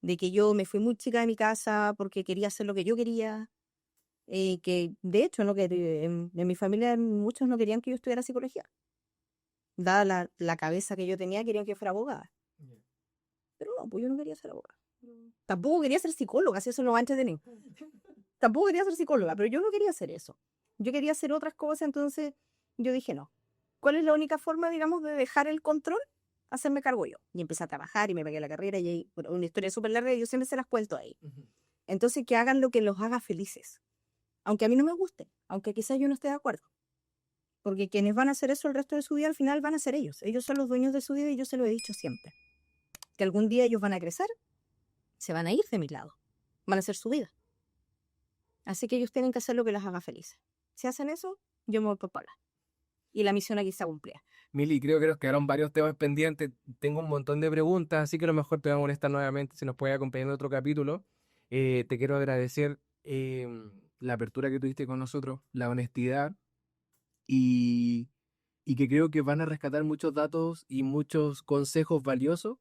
A: De que yo me fui muy chica de mi casa porque quería hacer lo que yo quería. Que de hecho, ¿no? Que en mi familia muchos no querían que yo estudiara psicología. Dada la cabeza que yo tenía, querían que yo fuera abogada. Pero no, pues yo no quería ser abogada. Tampoco quería ser psicóloga, si eso no va a entretener. Tampoco quería ser psicóloga, pero yo no quería hacer eso. Yo quería hacer otras cosas, entonces yo dije no. ¿Cuál es la única forma, digamos, de dejar el control? Hacerme cargo yo. Y empecé a trabajar y me pagué la carrera y bueno, una historia súper larga y yo siempre se las cuento ahí. Entonces que hagan lo que los haga felices. Aunque a mí no me guste, aunque quizás yo no esté de acuerdo. Porque quienes van a hacer eso el resto de su vida al final van a ser ellos. Ellos son los dueños de su vida y yo se lo he dicho siempre. Que algún día ellos van a crecer, se van a ir de mi lado. Van a hacer su vida. Así que ellos tienen que hacer lo que los haga felices. Si hacen eso, yo me voy por Paula. Y la misión aquí está cumplida.
B: Mili, creo que nos quedaron varios temas pendientes. Tengo un montón de preguntas, así que a lo mejor te vamos a molestar nuevamente si nos puedes acompañar en otro capítulo. Te quiero agradecer la apertura que tuviste con nosotros, la honestidad y, y que creo que van a rescatar muchos datos y muchos consejos valiosos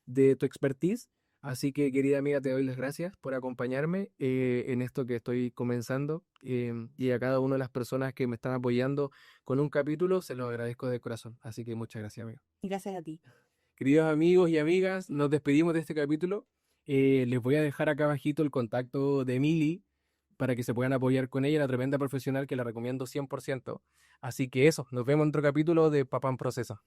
B: de tu expertise. Así que, querida amiga, te doy las gracias por acompañarme en esto que estoy comenzando y a cada una de las personas que me están apoyando con un capítulo, se lo agradezco de corazón. Así que muchas gracias, amigo.
A: Y gracias a ti.
B: Queridos amigos y amigas, nos despedimos de este capítulo. Les voy a dejar acá abajito el contacto de Mili para que se puedan apoyar con ella, la tremenda profesional que la recomiendo 100%. Así que eso, nos vemos en otro capítulo de Papá en Proceso.